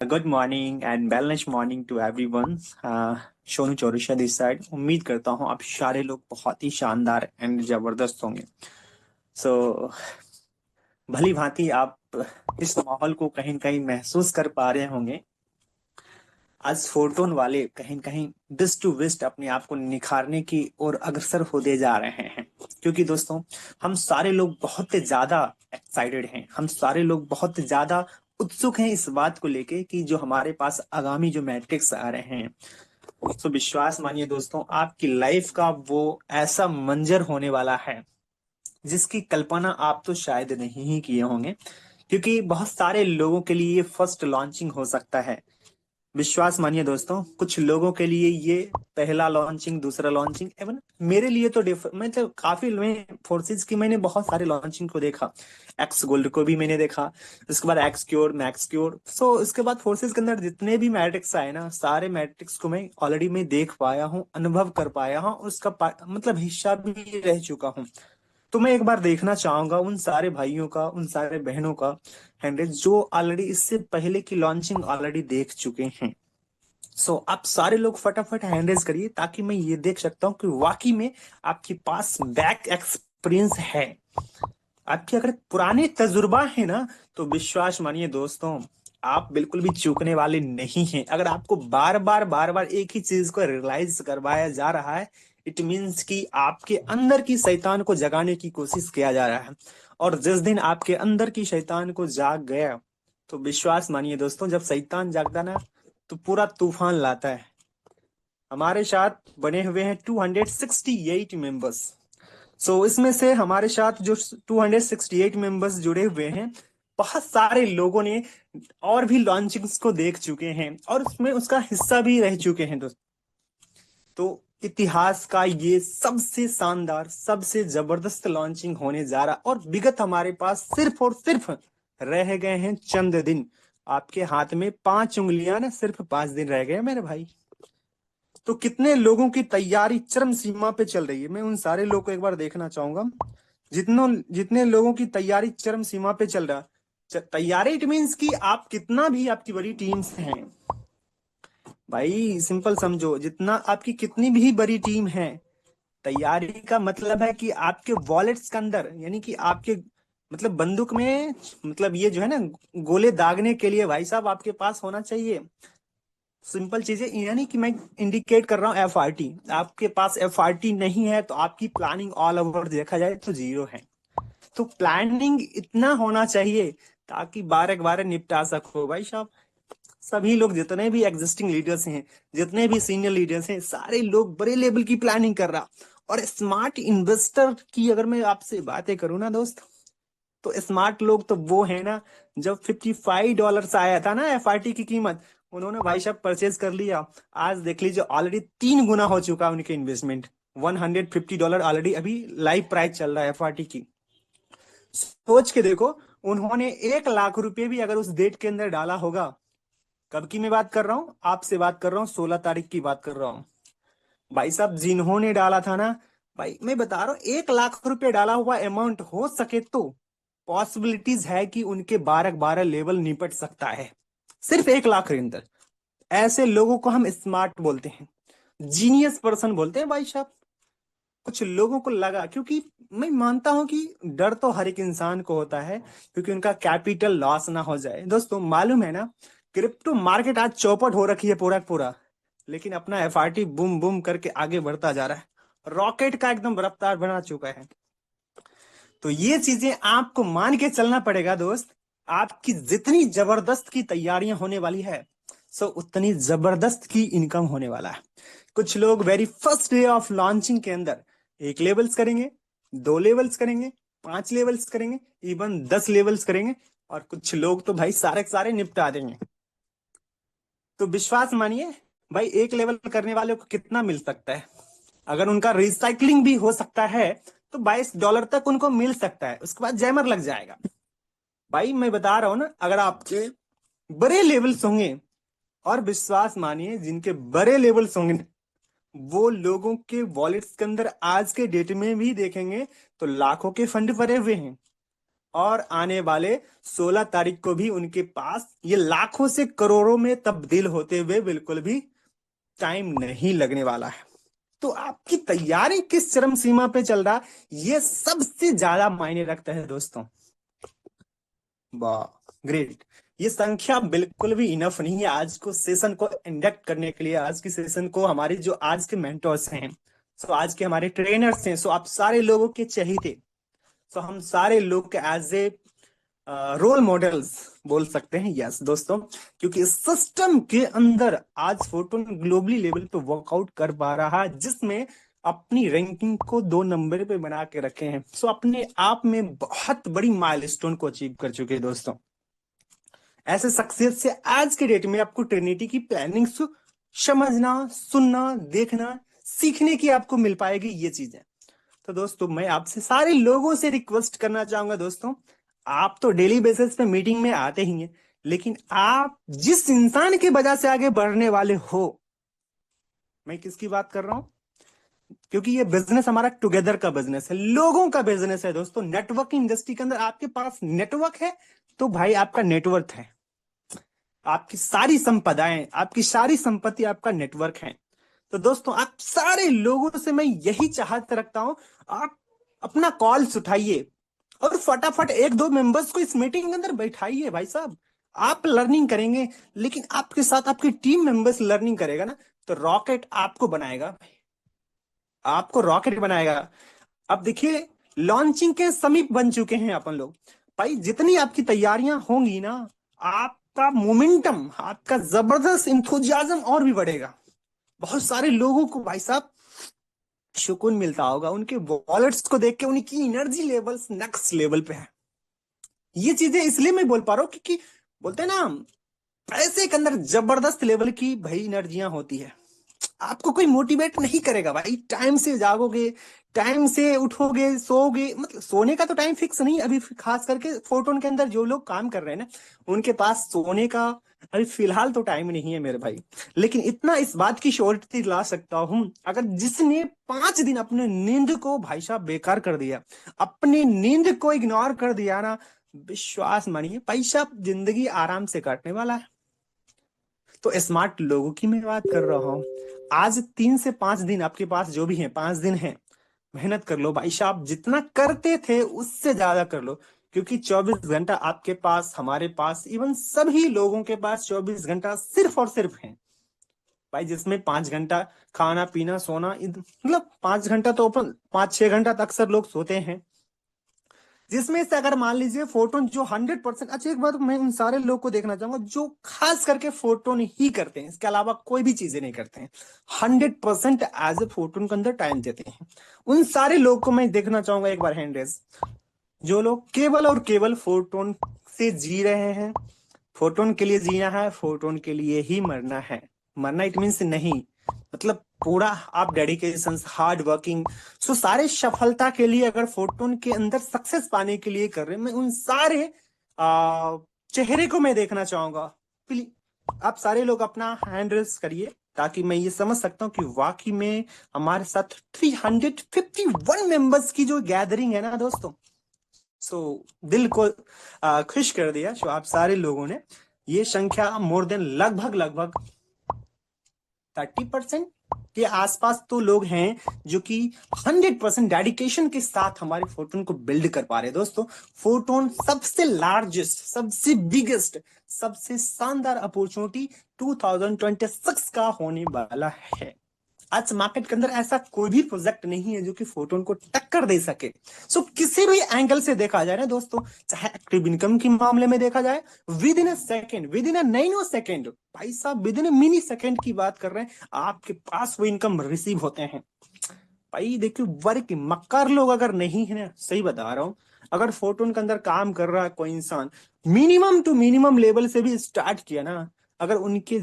Good morning and wellness morning to everyone. Sonu Chaurasia this side. उम्मीद करता हूँ आप सारे लोग बहुत ही शानदार एंड जबरदस्त होंगे। सो भली भांति आप इस माहौल को कहीं न कहीं महसूस कर पा रहे होंगे। आज फोरटोन वाले कहीं न कहीं बेस्ट टू बेस्ट अपने आप को निखारने की ओर अग्रसर होते जा रहे हैं, क्योंकि दोस्तों हम सारे लोग बहुत ज्यादा एक्साइटेड हैं। हम सारे लोग बहुत ज्यादा उत्सुक हैं इस बात को लेके कि जो हमारे पास आगामी जो मैट्रिक्स आ रहे हैं, तो विश्वास मानिए दोस्तों, आपकी लाइफ का वो ऐसा मंजर होने वाला है जिसकी कल्पना आप तो शायद नहीं ही किए होंगे, क्योंकि बहुत सारे लोगों के लिए ये फर्स्ट लॉन्चिंग हो सकता है। विश्वास मानिए दोस्तों, कुछ लोगों के लिए ये पहला लॉन्चिंग, दूसरा लॉन्चिंग, एवं मेरे लिए तो मैं तो काफी मैं फोर्सेज की मैंने बहुत सारे लॉन्चिंग को देखा। एक्स गोल्ड को भी मैंने देखा, उसके बाद एक्स क्योर, मैक्स क्योर। सो उसके बाद फोर्सेज के अंदर जितने भी मैट्रिक्स आए ना, सारे मैट्रिक्स को मैं ऑलरेडी मैं देख पाया हूँ, अनुभव कर पाया हूँ, उसका मतलब हिस्सा भी रह चुका हूँ। तो मैं एक बार देखना चाहूंगा उन सारे भाइयों का, उन सारे बहनों का हैंडल जो ऑलरेडी इससे पहले की लॉन्चिंग ऑलरेडी देख चुके हैं। सो आप सारे लोग फटाफट हैंड रेज करिए ताकि मैं ये देख सकता हूँ कि वाकई में आपके पास बैक एक्सपीरियंस है। आपके अगर पुराने तजुर्बा है ना, तो विश्वास मानिए दोस्तों, आप बिल्कुल भी चूकने वाले नहीं हैं। अगर आपको बार बार एक ही चीज को रियलाइज करवाया जा रहा है, इट मीन्स कि आपके अंदर की शैतान को जगाने की कोशिश किया जा रहा है। और जिस दिन आपके अंदर की शैतान को जाग गया, तो विश्वास मानिए दोस्तों, जब शैतान जागता ना, तो पूरा तूफान लाता है। हमारे साथ बने हुए हैं 268 मेंबर्स। सो इसमें से हमारे साथ जो 268 मेंबर्स जुड़े हुए हैं, बहुत सारे लोगों ने और भी लॉन्चिंग्स को देख चुके हैं और उसमें उसका हिस्सा भी रह चुके हैं दोस्त। तो इतिहास का ये सबसे शानदार, सबसे जबरदस्त लॉन्चिंग होने जा रहा, और विगत हमारे पास सिर्फ और सिर्फ रह गए हैं चंद दिन। आपके हाथ में 5 उंगलियां ना, सिर्फ 5 दिन रह गए मेरे भाई। तो कितने लोगों की तैयारी चरम सीमा पे चल रही है, मैं उन सारे लोगों को एक बार देखना चाहूंगा। जितनों जितने लोगों की तैयारी चरम सीमा पे चल रहा। तैयारी इट मीन्स कि आप कितना भी आपकी बड़ी टीम्स हैं भाई, सिंपल समझो, जितना आपकी कितनी भी बड़ी टीम है, तैयारी का मतलब है कि आपके वॉलेट्स के अंदर, यानी कि आपके मतलब बंदूक में, मतलब ये जो है ना, गोले दागने के लिए भाई साहब आपके पास होना चाहिए। सिंपल चीजें, यानी कि मैं इंडिकेट कर रहा हूँ FRT। आपके पास FRT नहीं है तो आपकी प्लानिंग ऑल ओवर देखा जाए तो जीरो है। तो प्लानिंग इतना होना चाहिए ताकि बारह बारह निपटा सको भाई साहब। सभी लोग, जितने भी एग्जिस्टिंग लीडर्स हैं, जितने भी सीनियर लीडर्स हैं, सारे लोग बड़े लेवल की प्लानिंग कर रहा। और स्मार्ट इन्वेस्टर की अगर मैं आपसे बातें करूं ना दोस्त, तो स्मार्ट लोग तो वो है ना, जब $55 आया था ना FRT की कीमत, उन्होंने भाई साहब परचेज कर लिया। आज देख लीजिए ऑलरेडी 3 गुना हो चुका है उनके इन्वेस्टमेंट। $150 ऑलरेडी अभी लाइव प्राइस चल रहा है FRT की। सोच के देखो, उन्होंने 1 लाख रुपए भी अगर उस डेट के अंदर डाला होगा। कब की मैं बात कर रहा हूँ, आपसे बात कर रहा हूँ 16 तारीख की बात कर रहा हूँ। भाई साहब जिन्होंने डाला था ना, भाई मैं बता रहा हूँ, 1 लाख रुपए डाला हुआ अमाउंट हो सके तो पॉसिबिलिटीज है कि उनके 12 12 लेवल निपट सकता है, सिर्फ 1 लाख के अंदर। ऐसे लोगों को हम स्मार्ट बोलते हैं, जीनियस पर्सन बोलते हैं भाई साहब। कुछ लोगों को लगा, क्योंकि मैं मानता हूं कि डर तो हर एक इंसान को होता है, क्योंकि उनका कैपिटल लॉस ना हो जाए। दोस्तों मालूम है ना, क्रिप्टो मार्केट आज चौपट हो रखी है पूरा पूरा, लेकिन अपना FRT बूम बूम करके आगे बढ़ता जा रहा है, रॉकेट का एकदम रफ्तार बना चुका है। तो ये चीजें आपको मान के चलना पड़ेगा दोस्त। आपकी जितनी जबरदस्त की तैयारियां होने वाली है, सो उतनी जबरदस्त की इनकम होने वाला है। कुछ लोग very first day of launching के अंदर 1 लेवल्स करेंगे, 2 लेवल्स करेंगे, 5 लेवल्स करेंगे, इवन 10 लेवल्स करेंगे, और कुछ लोग तो भाई सारे के सारे निपटा देंगे। तो विश्वास मानिए भाई, 1 लेवल करने वाले को कितना मिल सकता है? अगर उनका रिसाइकलिंग भी हो सकता है तो $22 तक उनको मिल सकता है, उसके बाद जैमर लग जाएगा। भाई मैं बता रहा हूं ना, अगर आपके बड़े लेवल्स होंगे, और विश्वास मानिए जिनके बड़े लेवल्स होंगे, वो लोगों के वॉलेट्स के अंदर आज के डेट में भी देखेंगे तो लाखों के फंड भरे हुए हैं। और आने वाले 16 तारीख को भी उनके पास ये लाखों से करोड़ों में तब्दील होते हुए बिल्कुल भी टाइम नहीं लगने वाला है। तो आपकी तैयारी किस चरम सीमा पे चल रहा, ये सबसे ज्यादा मायने रखता है दोस्तों। वाह, ग्रेट। ये संख्या बिल्कुल भी इनफ नहीं है आज को सेशन को इंडक्ट करने के लिए। आज की सेशन को हमारे जो आज के मेंटर्स हैं, सो आज के हमारे ट्रेनर्स हैं, सो आप सारे लोगों के चहेते, सो हम सारे लोग एज ए रोल मॉडल्स बोल सकते हैं। यस दोस्तों, क्योंकि इस सिस्टम के अंदर आज फोटोन ग्लोबली लेवल पे वर्कआउट कर पा रहा है, जिसमें अपनी रैंकिंग को 2 नंबर पे बना के रखे हैं। सो अपने आप में बहुत बड़ी माइलस्टोन को अचीव कर चुके हैं दोस्तों। ऐसे सक्सेस से आज के डेट में आपको ट्रिनिटी की प्लानिंग समझना, सुनना, देखना, सीखने की आपको मिल पाएगी ये चीजें। तो दोस्तों मैं आपसे सारे लोगों से रिक्वेस्ट करना चाहूंगा दोस्तों, आप तो डेली बेसिस पे मीटिंग में आते ही हैं, लेकिन आप जिस इंसान की वजह से आगे बढ़ने वाले हो, मैं किसकी बात कर रहा हूं? क्योंकि ये बिजनेस हमारा टुगेदर का बिजनेस है, लोगों का बिजनेस है दोस्तों। नेटवर्किंग इंडस्ट्री के अंदर आपके पास नेटवर्क है तो भाई आपका नेटवर्थ है। आपकी सारी संपदाएं, आपकी सारी संपत्ति आपका नेटवर्क है। तो दोस्तों आप सारे लोगों से मैं यही चाहत रखता हूं, आप अपना कॉल्स उठाइए और फटाफट 1-2 मेंबर्स को इस मीटिंग के अंदर बैठाइए। भाई साहब, आप लर्निंग करेंगे, लेकिन आपके साथ आपकी टीम मेंबर्स लर्निंग करेगा ना, तो रॉकेट आपको बनाएगा, आपको रॉकेट बनाएगा। अब देखिए, लॉन्चिंग के समीप बन चुके हैं अपन लोग। भाई जितनी आपकी तैयारियां होंगी ना, आपका मोमेंटम, आपका जबरदस्त इंथुजियाज्म और भी बढ़ेगा। बहुत सारे लोगों को भाई साहब सुकून मिलता होगा, उनके वॉलेट्स को देख के उनकी एनर्जी लेवल्स नेक्स्ट लेवल पे है। ये चीजें इसलिए मैं बोल पा रहा हूँ क्योंकि बोलते हैं ना, पैसे के अंदर जबरदस्त लेवल की भाई एनर्जियां होती है। आपको कोई मोटिवेट नहीं करेगा भाई। टाइम से जागोगे, टाइम से उठोगे, सोओगे, मतलब सोने का तो टाइम फिक्स नहीं अभी, खास करके फोटोन के अंदर जो लोग काम कर रहे हैं ना, उनके पास सोने का अभी फिलहाल तो टाइम नहीं है मेरे भाई। लेकिन इतना इस बात की श्योरिटी दिला सकता हूं, अगर जिसने 5 दिन अपने नींद को भाई साहब बेकार कर दिया, अपनी नींद को इग्नोर कर दिया ना, विश्वास मानिए भाई साहब जिंदगी आराम से काटने वाला है। तो स्मार्ट लोगों की मैं बात कर रहा हूँ। आज 3 से 5 दिन आपके पास जो भी है, 5 दिन है, मेहनत कर लो भाई साहब, जितना करते थे उससे ज्यादा कर लो। क्योंकि 24 घंटा आपके पास, हमारे पास, इवन सभी लोगों के पास 24 घंटा सिर्फ और सिर्फ है भाई, जिसमें 5 घंटा खाना पीना सोना, मतलब 5 घंटा तो अपन 5-6 घंटा तक अक्सर लोग सोते हैं। जिसमें से अगर मान लीजिए फोटोन जो 100%, अच्छा एक बात मैं उन सारे लोग को देखना चाहूंगा जो खास करके फोटोन ही करते हैं, इसके अलावा कोई भी चीजें नहीं करते हैं, 100% एज ए फोटोन के अंदर टाइम देते हैं, उन सारे लोग को मैं देखना चाहूंगा एक बार हैंड रेस। जो लोग केवल और केवल फोटोन से जी रहे हैं, फोटोन के लिए जीना है, फोटोन के लिए ही मरना है। मरना इट मीन्स नहीं, मतलब पूरा आप डेडिकेशन, हार्ड वर्किंग, सो सारे सफलता के लिए अगर फोटोन के अंदर सक्सेस पाने के लिए कर रहे हैं, मैं उन सारे चेहरे को मैं देखना चाहूंगा। प्लीज आप सारे लोग अपना हैंड रेस करिए, ताकि मैं ये समझ सकता हूँ कि वाकई में हमारे साथ 351 मेंबर्स की जो गैदरिंग है ना दोस्तों, सो दिल को खुश कर दिया। सो आप सारे लोगों ने ये संख्या मोर देन लगभग लगभग 30% के आसपास तो लोग हैं जो कि 100% डेडिकेशन के साथ हमारे फोटोन को बिल्ड कर पा रहे हैं दोस्तों। फोटोन सबसे लार्जेस्ट, सबसे बिगेस्ट, सबसे शानदार अपॉर्चुनिटी 2026 का होने वाला है। आज मार्केट के अंदर ऐसा कोई भी प्रोजेक्ट नहीं है जो कि फोटोन को टक्कर दे सके। सो किसी भी एंगल से देखा जाए ना दोस्तों, चाहे एक्टिव इनकम के मामले में देखा जाए, with in a second, with in a nano second, भाई साहब with in a mini second की बात कर रहे हैं, आपके पास वो इनकम रिसीव होते हैं। भाई देखिए, वर्क मक्कार लोग अगर नहीं है ना, सही बता रहा हूं, अगर फोटोन के अंदर काम कर रहा है कोई इंसान, मिनिमम टू मिनिमम लेवल से भी स्टार्ट किया ना, अगर उनके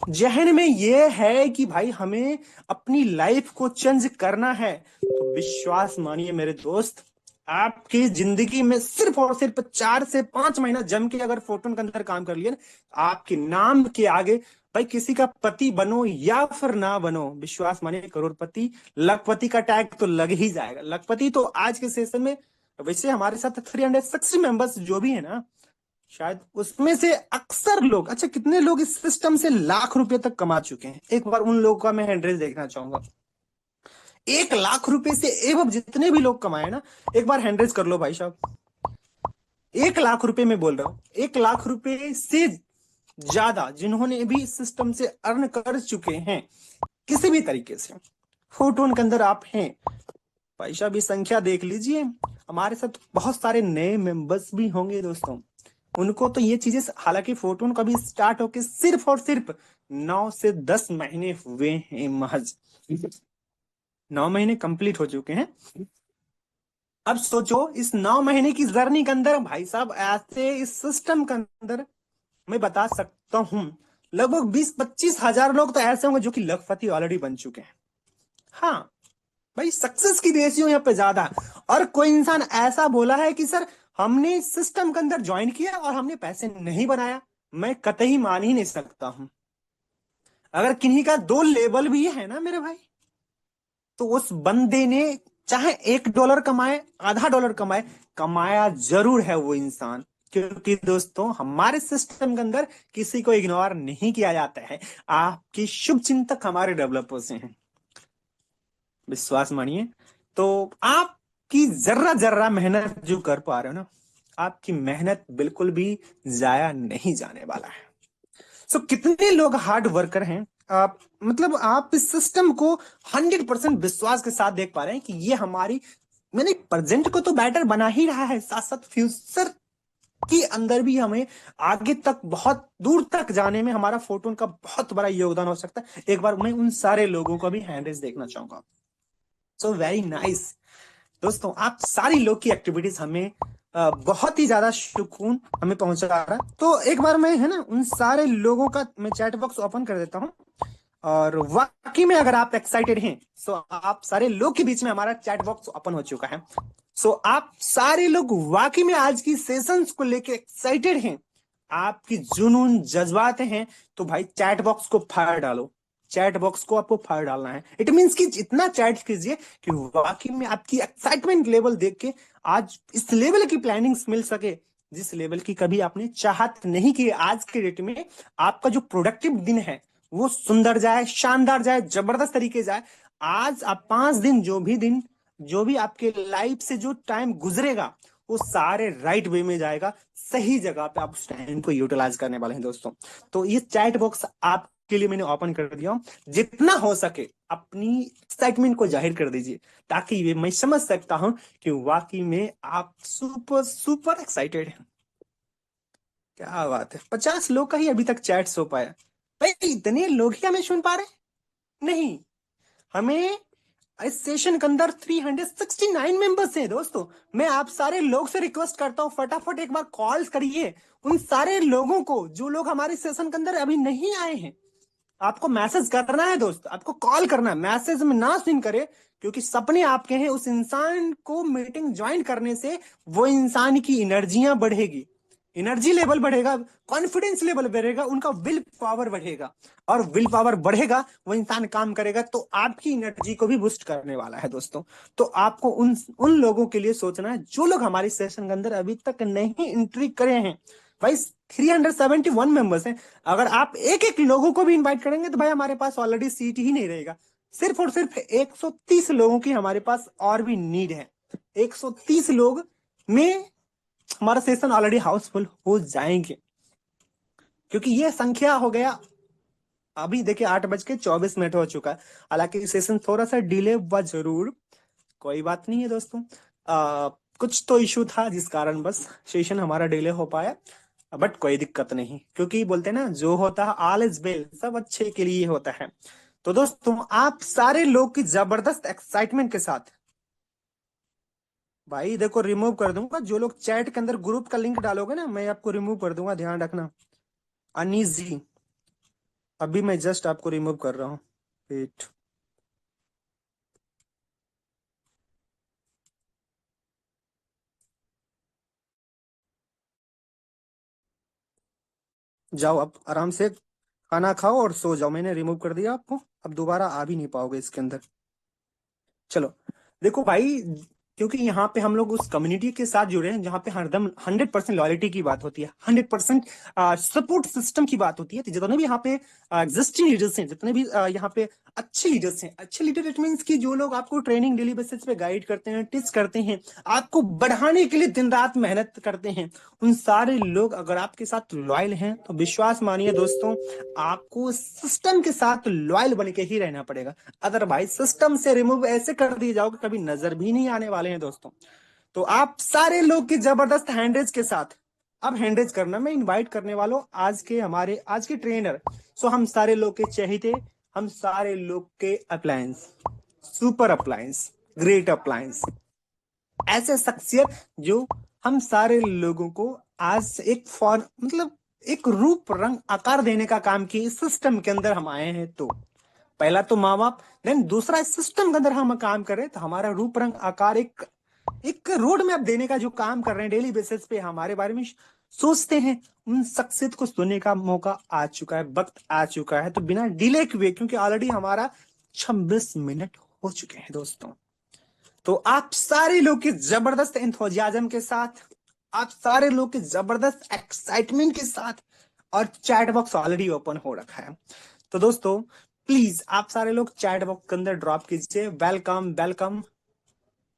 जहन में ये है कि भाई हमें अपनी लाइफ को चेंज करना है, तो विश्वास मानिए मेरे दोस्त, आपकी जिंदगी में सिर्फ और सिर्फ 4 से 5 महीना जम के अगर फोटोन के अंदर काम कर लिया ना, आपके नाम के आगे भाई किसी का पति बनो या फिर ना बनो, विश्वास मानिए करोड़पति, लखपति का टैग तो लग ही जाएगा। लखपति तो आज के सेशन में वैसे हमारे साथ 360 मेंबर्स जो भी है ना, शायद उसमें से अक्सर लोग, अच्छा कितने लोग इस सिस्टम से लाख रुपए तक कमा चुके हैं, एक बार उन लोगों का मैं हैंडरेस देखना चाहूंगा। 1 लाख रुपए से एवं जितने भी लोग कमाए ना, एक बार हैंडरेस कर लो भाई साहब। 1 लाख रुपए में बोल रहा हूँ, 1 लाख रुपए से ज्यादा जिन्होंने भी इस सिस्टम से अर्न कर चुके हैं किसी भी तरीके से, फोटोन के अंदर आप हैं भाई साहब, ये संख्या देख लीजिए। हमारे साथ बहुत सारे नए मेंबर्स भी होंगे दोस्तों, उनको तो ये चीजें, हालांकि फोटोन का भी स्टार्ट होके सिर्फ और सिर्फ 9 से 10 महीने हुए हैं महज, 9 महीने कंप्लीट हो चुके हैं। अब सोचो इस 9 महीने की जर्नी के अंदर भाई साहब, ऐसे इस सिस्टम के अंदर मैं बता सकता हूं लगभग 20-25 हजार लोग तो ऐसे होंगे जो कि लखपति ऑलरेडी बन चुके हैं। हाँ भाई, सक्सेस की रेशियो यहाँ पे ज्यादा है। और कोई इंसान ऐसा बोला है कि सर हमने इस सिस्टम के अंदर ज्वाइन किया और हमने पैसे नहीं बनाया, मैं कतई मान ही नहीं सकता हूं। अगर किन्हीं का 2 लेवल भी है ना मेरे भाई, तो उस बंदे ने चाहे $1 कमाए, $0.5 कमाए, कमाया जरूर है वो इंसान। क्योंकि दोस्तों हमारे सिस्टम के अंदर किसी को इग्नोर नहीं किया जाता है, आपकी शुभ चिंतक हमारे डेवलपर्स से हैं, विश्वास मानिए। तो आपकी जर्रा जर्रा मेहनत जो कर पा रहे हो ना, आपकी मेहनत बिल्कुल भी जाया नहीं जाने वाला है। सो कितने लोग हार्ड वर्कर हैं आप, मतलब आप इस सिस्टम को 100% विश्वास के साथ देख पा रहे हैं कि ये हमारी, मैंने प्रेजेंट को तो बेटर बना ही रहा है, साथ साथ फ्यूचर के अंदर भी हमें आगे तक बहुत दूर तक जाने में हमारा फोटोन का बहुत बड़ा योगदान हो सकता है। एक बार मैं उन सारे लोगों को भी हैंडल्स देखना चाहूंगा। सो वेरी नाइस दोस्तों, आप सारी लोग की एक्टिविटीज हमें बहुत ही ज्यादा सुकून हमें पहुंचा रहा है। तो एक बार मैं है ना उन सारे लोगों का मैं चैट बॉक्स ओपन कर देता हूं, और वाकई में अगर आप एक्साइटेड हैं, सो आप सारे लोग के बीच में हमारा चैट बॉक्स ओपन हो चुका है। सो आप सारे लोग वाकई में आज की सेशंस को लेके एक्साइटेड हैं, आपकी जुनून जज्बात हैं, तो भाई चैट बॉक्स को फाड़ डालो। चैट बॉक्स को आपको फाड़ डालना है, इट मीन्स कि इतना चैट कीजिए कि वाकई में आपकी एक्साइटमेंट लेवल देख के आज इस लेवल की प्लानिंग्स मिल सके जिस लेवल की कभी आपने चाहत नहीं की। आज के डेट में आपका जो प्रोडक्टिव दिन है वो सुंदर जाए, शानदार जाए, जबरदस्त तरीके जाए। आज आप 5 दिन, जो भी आपके लाइफ से जो टाइम गुजरेगा वो सारे राइट वे में जाएगा, सही जगह पे आप उस टाइम को यूटिलाइज करने वाले हैं दोस्तों। तो ये चैट बॉक्स आपके लिए मैंने ओपन कर दिया हूं, जितना हो सके अपनी एक्साइटमेंट को जाहिर कर दीजिए, ताकि ये मैं समझ सकता हूं कि वाकई में आप सुपर सुपर एक्साइटेड हैं। क्या बात है, 50 लोग का ही अभी तक चैट सो पाया। भाई इतने लोग ही हमें सुन पा रहे हैं? नहीं, हमें इस सेशन के अंदर 369 मेंबर्स हैं दोस्तों। मैं आप सारे लोग से रिक्वेस्ट करता हूं फटाफट एक बार कॉल करिए उन सारे लोगों को जो लोग हमारे सेशन के अंदर अभी नहीं आए हैं। आपको मैसेज करना है दोस्त, आपको कॉल करना है, मैसेज में ना सीन करे, क्योंकि सपने आपके हैं। उस इंसान को मीटिंग ज्वाइन करने से वो इंसान की एनर्जियां बढ़ेगी, एनर्जी लेवल बढ़ेगा, कॉन्फिडेंस लेवल बढ़ेगा, उनका विल पावर बढ़ेगा, और विल पावर बढ़ेगा वो इंसान काम करेगा तो आपकी एनर्जी को भी बूस्ट करने वाला है दोस्तों। तो आपको उन उन लोगों के लिए सोचना है जो लोग हमारी सेशन के अंदर अभी तक नहीं एंट्री करे हैं। भाई 371 मेंबर्स हैं, अगर आप एक एक लोगों को भी इनवाइट करेंगे तो भाई हमारे पास ऑलरेडी सीट ही नहीं रहेगा। सिर्फ और सिर्फ 130 लोगों की हमारे पास और भी नीड है। 130 लोग में हमारा सेशन ऑलरेडी हाउसफुल हो जाएंगे, क्योंकि ये संख्या हो गया। अभी देखिए 8:24 हो चुका है, हालांकि सेशन थोड़ा सा डिले हुआ जरूर, कोई बात नहीं है दोस्तों। कुछ तो इशू था जिस कारण बस सेशन हमारा डिले हो पाया, बट कोई दिक्कत नहीं, क्योंकि बोलते हैं ना जो होता है ऑल इज वेल, सब अच्छे के लिए होता है। तो दोस्तों आप सारे लोग की जबरदस्त एक्साइटमेंट के साथ, भाई देखो रिमूव कर दूंगा जो लोग चैट के अंदर ग्रुप का लिंक डालोगे ना, मैं आपको रिमूव कर दूंगा, ध्यान रखना। अनीस जी, अभी मैं जस्ट आपको रिमूव कर रहा हूँ, वेट। जाओ अब आराम से खाना खाओ और सो जाओ, मैंने रिमूव कर दिया आपको, अब दोबारा आ भी नहीं पाओगे इसके अंदर। चलो देखो भाई, क्योंकि यहाँ पे हम लोग उस कम्युनिटी के साथ जुड़े हैं जहाँ पे हरदम 100% लॉयल्टी की बात होती है, 100% सपोर्ट सिस्टम की बात होती है। तो जितने भी यहाँ पे एग्जिस्टिंग लीडर्स हैं, जितने भी यहाँ पे अच्छे लीडर्स हैं, अच्छे लीडर इट मीन्स कि जो लोग आपको ट्रेनिंग डेली बेसिस पे गाइड करते हैं, टिप्स करते हैं, आपको बढ़ाने के लिए दिन रात मेहनत करते हैं, उन सारे लोग अगर आपके साथ लॉयल हैं तो विश्वास मानिए दोस्तों, आपको सिस्टम के साथ लॉयल बन के ही रहना पड़ेगा। अदरवाइज सिस्टम से रिमूव ऐसे कर दिए जाओगे कभी नजर भी नहीं आने वाले हैं दोस्तों। तो आप सारे लोग की जबरदस्त हैंडरेज के साथ अब हैंडरेज करना मैं इनवाइट करने वालों आज के हमारे आज के ट्रेनर। सो हम सारे लोग के चहेते, हम सारे लोग के appliance, super appliance, great appliance, ऐसे शख्सियत जो हम सारे लोगों को आज एक फॉर मतलब एक रूप रंग आकार देने का काम किए इस सिस्टम के अंदर हम आए हैं। तो पहला तो माँ बाप, देन दूसरा इस सिस्टम के अंदर हम काम करें तो हमारा रूप रंग आकार एक एक रोड मैप देने का जो काम कर रहे हैं डेली बेसिस पे हमारे बारे में सोचते हैं, उन शख्सियत को सुनने का मौका आ चुका है, वक्त आ चुका है। तो बिना डिले किए, क्योंकि ऑलरेडी हमारा 26 मिनट हो चुके हैं दोस्तों, तो आप सारे लोग के जबरदस्त एंथुजियाज्म के साथ, आप सारे लोग के जबरदस्त एक्साइटमेंट के साथ, और चैट बॉक्स ऑलरेडी ओपन हो रखा है। तो दोस्तों प्लीज आप सारे लोग चैट बॉक्स के अंदर ड्रॉप कीजिए वेलकम वेलकम।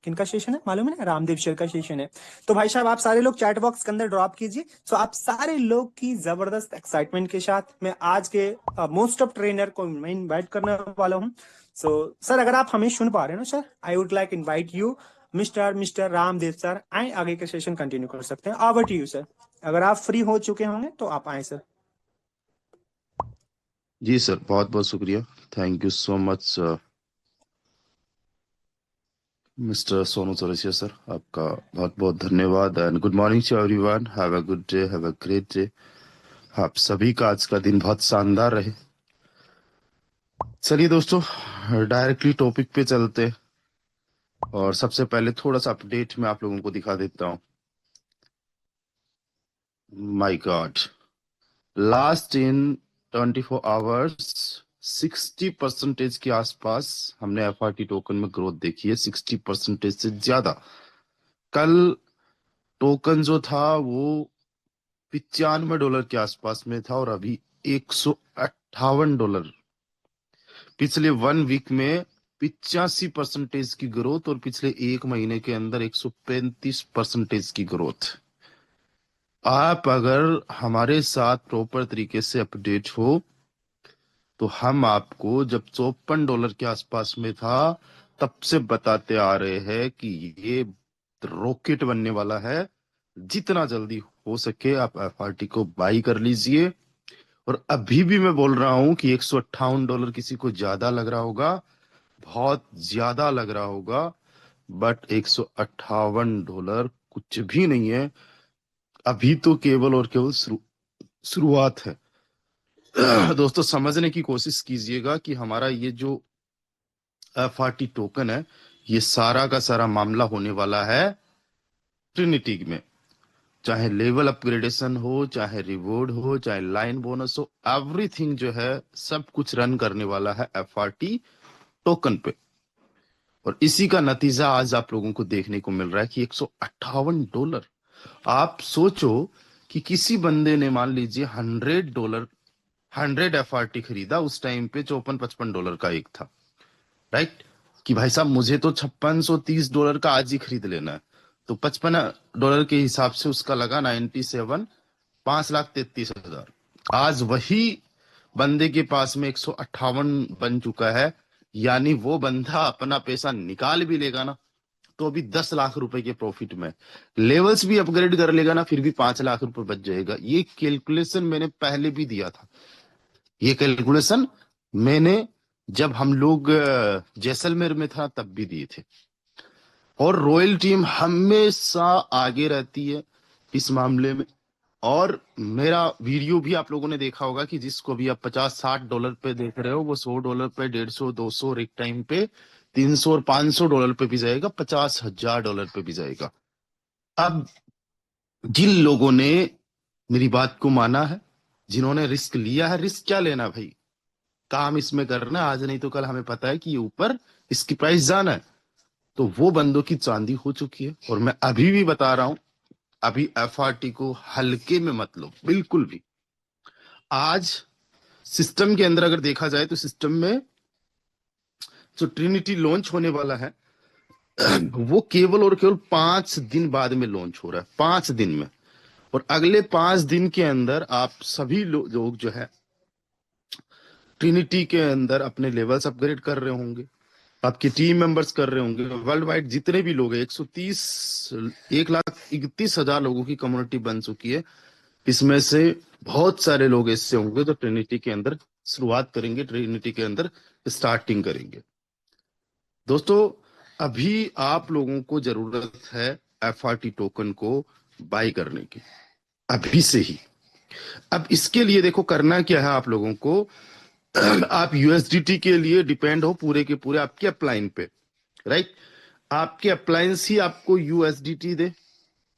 किनका सेशन है मालूम है ना, रामदेव सर का सेशन है। तो भाई साहब आप सारे लोग चैट बॉक्स के अंदर ड्रॉप कीजिए। सो आप सारे लोग की जबरदस्त एक्साइटमेंट के साथ मैं आज के मोस्ट ऑफ ट्रेनर को मैं इनवाइट करने वाला हूँ। सो सर अगर आप हमें सुन पा रहे हो ना sir, I would like invite you mister Ramdev sir, आए आगे का सेशन कंटिन्यू कर सकते हैं। ओवर टू यू सर, अगर आप फ्री हो चुके होंगे तो आप आए सर। जी सर, बहुत बहुत शुक्रिया। Thank you so much mister Sonu Chaurasia sir, आपका बहुत बहुत धन्यवाद। And good morning to everyone, have a good day, have a great day. आप सभी का आज का दिन बहुत शानदार रहे। चलिए दोस्तों, डायरेक्टली टॉपिक पे चलते हैं। और सबसे पहले थोड़ा सा अपडेट मैं आप लोगों को दिखा देता हूँ। My God, last in 24 hours 60% के आसपास हमने एफआरटी टोकन में ग्रोथ देखी है, 60% से ज्यादा। कल टोकन जो था वो $95 के आसपास में था और अभी $158। पिछले 1 वीक में 85% की ग्रोथ और पिछले 1 महीने के अंदर 135% की ग्रोथ। आप अगर हमारे साथ प्रॉपर तरीके से अपडेट हो तो हम आपको जब $54 के आसपास में था तब से बताते आ रहे हैं कि ये रॉकेट बनने वाला है। जितना जल्दी हो सके आप एफआरटी को बाई कर लीजिए। और अभी भी मैं बोल रहा हूं कि $158 किसी को ज्यादा लग रहा होगा, बहुत ज्यादा लग रहा होगा, बट $158 कुछ भी नहीं है। अभी तो केवल और केवल शुरुआत है। दोस्तों समझने की कोशिश कीजिएगा कि हमारा ये जो एफआरटी टोकन है, ये सारा का सारा मामला होने वाला है ट्रिनिटी में। चाहे लेवल अपग्रेडेशन हो, चाहे रिवॉर्ड हो, चाहे लाइन बोनस हो, एवरीथिंग जो है सब कुछ रन करने वाला है एफआरटी टोकन पे। और इसी का नतीजा आज आप लोगों को देखने को मिल रहा है कि $158। आप सोचो कि किसी बंदे ने मान लीजिए $100 100 एफआरटी खरीदा, उस टाइम पे $54-55 का एक था, राइट? कि भाई साहब मुझे तो $5630 का आज ही खरीद लेना है, तो $55 के हिसाब से उसका लगा 97, 5,33,000। आज वही बंदे के पास में 158 बन चुका है। यानी वो बंदा अपना पैसा निकाल भी लेगा ना तो अभी 10 लाख रुपए के प्रॉफिट में, लेवल्स भी अपग्रेड कर लेगा ना फिर भी 5 लाख रुपए बच जाएगा। ये कैलकुलेशन मैंने पहले भी दिया था। ये कैलकुलेशन मैंने जब हम लोग जैसलमेर में था तब भी दिए थे। और रॉयल टीम हमेशा आगे रहती है इस मामले में। और मेरा वीडियो भी आप लोगों ने देखा होगा कि जिसको भी आप $50-60 पे देख रहे हो वो $100 पे, 150, 200 और एक टाइम पे 300 और $500 पे भी जाएगा, $50,000 पे भी जाएगा। अब जिन लोगों ने मेरी बात को माना है, जिन्होंने रिस्क लिया है, रिस्क क्या लेना भाई, काम इसमें करना है, आज नहीं तो कल हमें पता है कि ये ऊपर इसकी प्राइस जाना है। तो वो बंदों की चांदी हो चुकी है। और मैं अभी भी बता रहा हूं, अभी एफआरटी को हल्के में मत लो, बिल्कुल भी। आज सिस्टम के अंदर अगर देखा जाए तो सिस्टम में जो ट्रिनिटी लॉन्च होने वाला है वो केवल और केवल 5 दिन बाद में लॉन्च हो रहा है, 5 दिन में। और अगले 5 दिन के अंदर आप सभी लोग जो है ट्रिनिटी के अंदर अपने लेवल्स अपग्रेड कर रहे होंगे, आपके टीम मेंबर्स कर रहे होंगे। वर्ल्ड वाइड जितने भी लोग हैं, 1,31,000 लोगों की कम्युनिटी बन चुकी है। इसमें से बहुत सारे लोग ऐसे होंगे जो ट्रिनिटी के अंदर शुरुआत करेंगे, ट्रिनिटी के अंदर स्टार्टिंग करेंगे। दोस्तों, अभी आप लोगों को जरूरत है एफआरटी टोकन को बाय करने की, अभी से ही। अब इसके लिए देखो करना क्या है आप लोगों को। आप यूएसडीटी के लिए डिपेंड हो पूरे के पूरे आपके अपलाइन पे, राइट। आपके अप्लायंस ही आपको यूएसडीटी दे,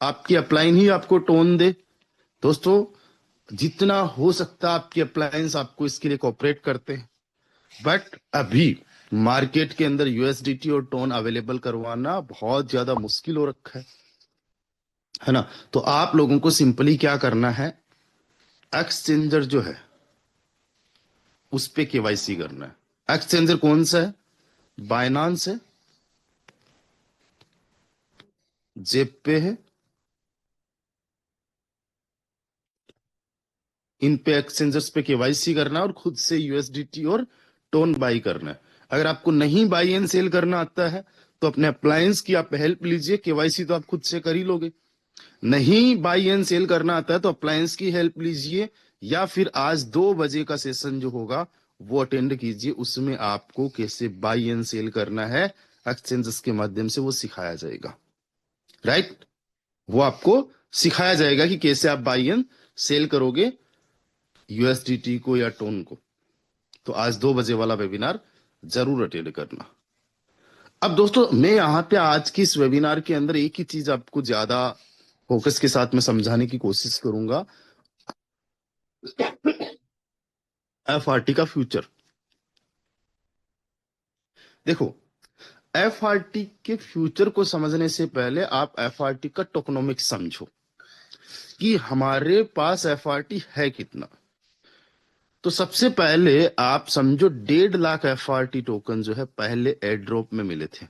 आपकी अपलाइन ही आपको टोन दे। दोस्तों, जितना हो सकता है आपके अप्लायंस आपको इसके लिए कोऑपरेट करते हैं, बट अभी मार्केट के अंदर यूएसडीटी और टोन अवेलेबल करवाना बहुत ज्यादा मुश्किल हो रखा है ना। तो आप लोगों को सिंपली क्या करना है, एक्सचेंजर जो है उस पे केवाईसी करना है। एक्सचेंजर कौन सा है? बाइनांस है, जेप पे है, इन पे एक्सचेंजर्स पे केवाईसी करना है और खुद से यूएसडीटी और टोन बाई करना है। अगर आपको नहीं बाई एंड सेल करना आता है तो अपने अप्लायंस की आप हेल्प लीजिए, केवाईसी तो आप खुद से कर ही लोगे। नहीं बाई एंड सेल करना आता है तो अप्लायंस की हेल्प लीजिए, या फिर आज 2 बजे का सेशन जो होगा वो अटेंड कीजिए। उसमें आपको कैसे बाई एंड सेल करना है एक्सचेंजेस के माध्यम से वो सिखाया जाएगा, राइट। वो आपको सिखाया जाएगा कि कैसे आप बाई एंड सेल करोगे यूएसडीटी को या टोन को। तो आज 2 बजे वाला वेबिनार जरूर अटेंड करना। अब दोस्तों, मैं यहाँ पे आज की इस वेबिनार के अंदर एक ही चीज आपको ज्यादा फोकस के साथ में समझाने की कोशिश करूंगा, एफआरटी का फ्यूचर। देखो, एफआरटी के फ्यूचर को समझने से पहले आप एफआरटी का टोकनोमिक्स समझो कि हमारे पास एफआरटी है कितना। तो सबसे पहले आप समझो 1.5 लाख एफआरटी टोकन जो है पहले एयर ड्रॉप में मिले थे।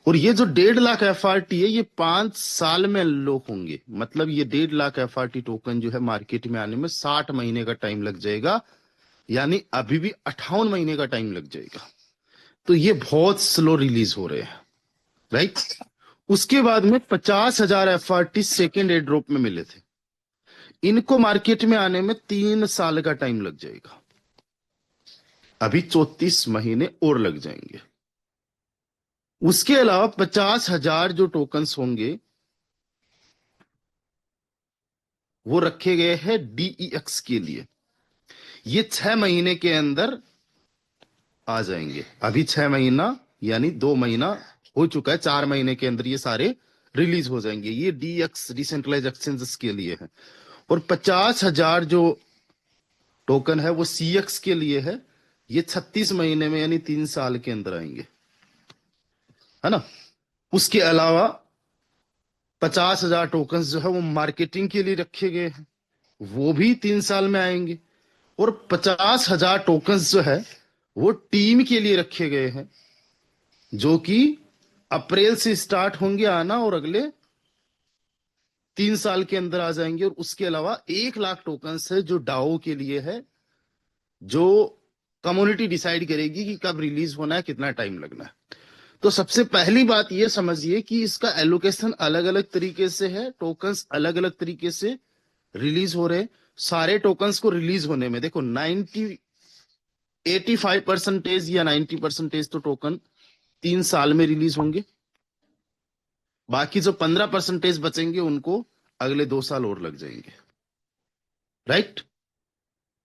और ये जो 1.5 लाख एफआरटी है ये 5 साल में अनलॉक होंगे। मतलब ये 1.5 लाख एफआरटी टोकन जो है मार्केट में आने में 60 महीने का टाइम लग जाएगा, यानी अभी भी 58 महीने का टाइम लग जाएगा। तो ये बहुत स्लो रिलीज हो रहे हैं, राइट। उसके बाद में 50,000 एफआरटी सेकेंड एयर ड्रॉप में मिले थे। इनको मार्केट में आने में 3 साल का टाइम लग जाएगा, अभी 34 महीने और लग जाएंगे। उसके अलावा 50,000 जो टोकन्स होंगे वो रखे गए हैं डीईएक्स के लिए। ये 6 महीने के अंदर आ जाएंगे। अभी 6 महीना यानी 2 महीना हो चुका है, 4 महीने के अंदर ये सारे रिलीज हो जाएंगे। ये डीएक्स डिसेंट्रलाइज एक्सचेंजेस के लिए है। और 50,000 जो टोकन है वो सीएक्स के लिए है। ये 36 महीने में यानी 3 साल के अंदर आएंगे, है ना। उसके अलावा 50,000 टोकन जो है वो मार्केटिंग के लिए रखे गए हैं, वो भी 3 साल में आएंगे। और 50,000 टोकन जो है वो टीम के लिए रखे गए हैं, जो कि अप्रैल से स्टार्ट होंगे आना और अगले 3 साल के अंदर आ जाएंगे। और उसके अलावा 1 लाख टोकन है जो डाओ के लिए है, जो कम्युनिटी डिसाइड करेगी कि कब रिलीज होना है, कितना टाइम लगना है। तो सबसे पहली बात यह समझिए कि इसका एलोकेशन अलग अलग तरीके से है, टोकन्स अलग अलग तरीके से रिलीज हो रहे। सारे टोकन्स को रिलीज होने में देखो 85% या 90% तो टोकन 3 साल में रिलीज होंगे। बाकी जो 15% बचेंगे उनको अगले 2 साल और लग जाएंगे, राइट।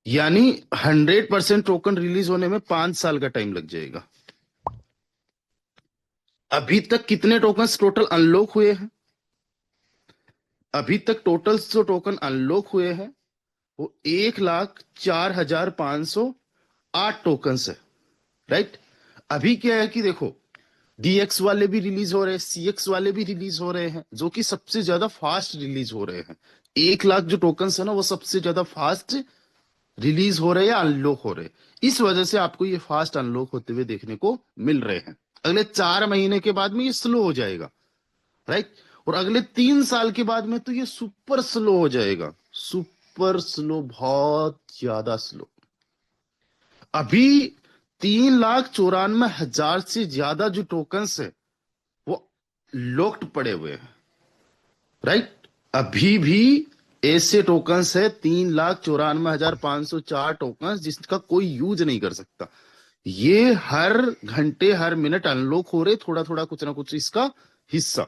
यानी 100% टोकन रिलीज होने में 5 साल का टाइम लग जाएगा। अभी तक कितने टोकन टोटल अनलॉक हुए हैं? अभी तक टोटल जो टोकन अनलॉक हुए हैं वो 1,04,508 टोकन है, राइट। अभी क्या है कि देखो डीएक्स वाले भी रिलीज हो रहे हैं, सीएक्स वाले भी रिलीज हो रहे हैं, जो कि सबसे ज्यादा फास्ट रिलीज हो रहे हैं। 1 लाख जो टोकन्स है ना, वो सबसे ज्यादा फास्ट रिलीज हो रहे हैं या अनलॉक हो रहे हैं। इस वजह से आपको ये फास्ट अनलॉक होते हुए देखने को मिल रहे हैं। अगले 4 महीने के बाद में ये स्लो हो जाएगा, राइट। और अगले 3 साल के बाद में तो ये सुपर स्लो हो जाएगा, सुपर स्लो, बहुत ज्यादा स्लो। अभी 3,94,000 से ज्यादा जो टोकन्स है वो लॉक्ड पड़े हुए हैं, राइट। अभी भी ऐसे टोकन्स है 3,94,504 टोकन्स जिसका कोई यूज नहीं कर सकता। ये हर घंटे हर मिनट अनलॉक हो रहे, थोड़ा थोड़ा कुछ ना कुछ इसका हिस्सा,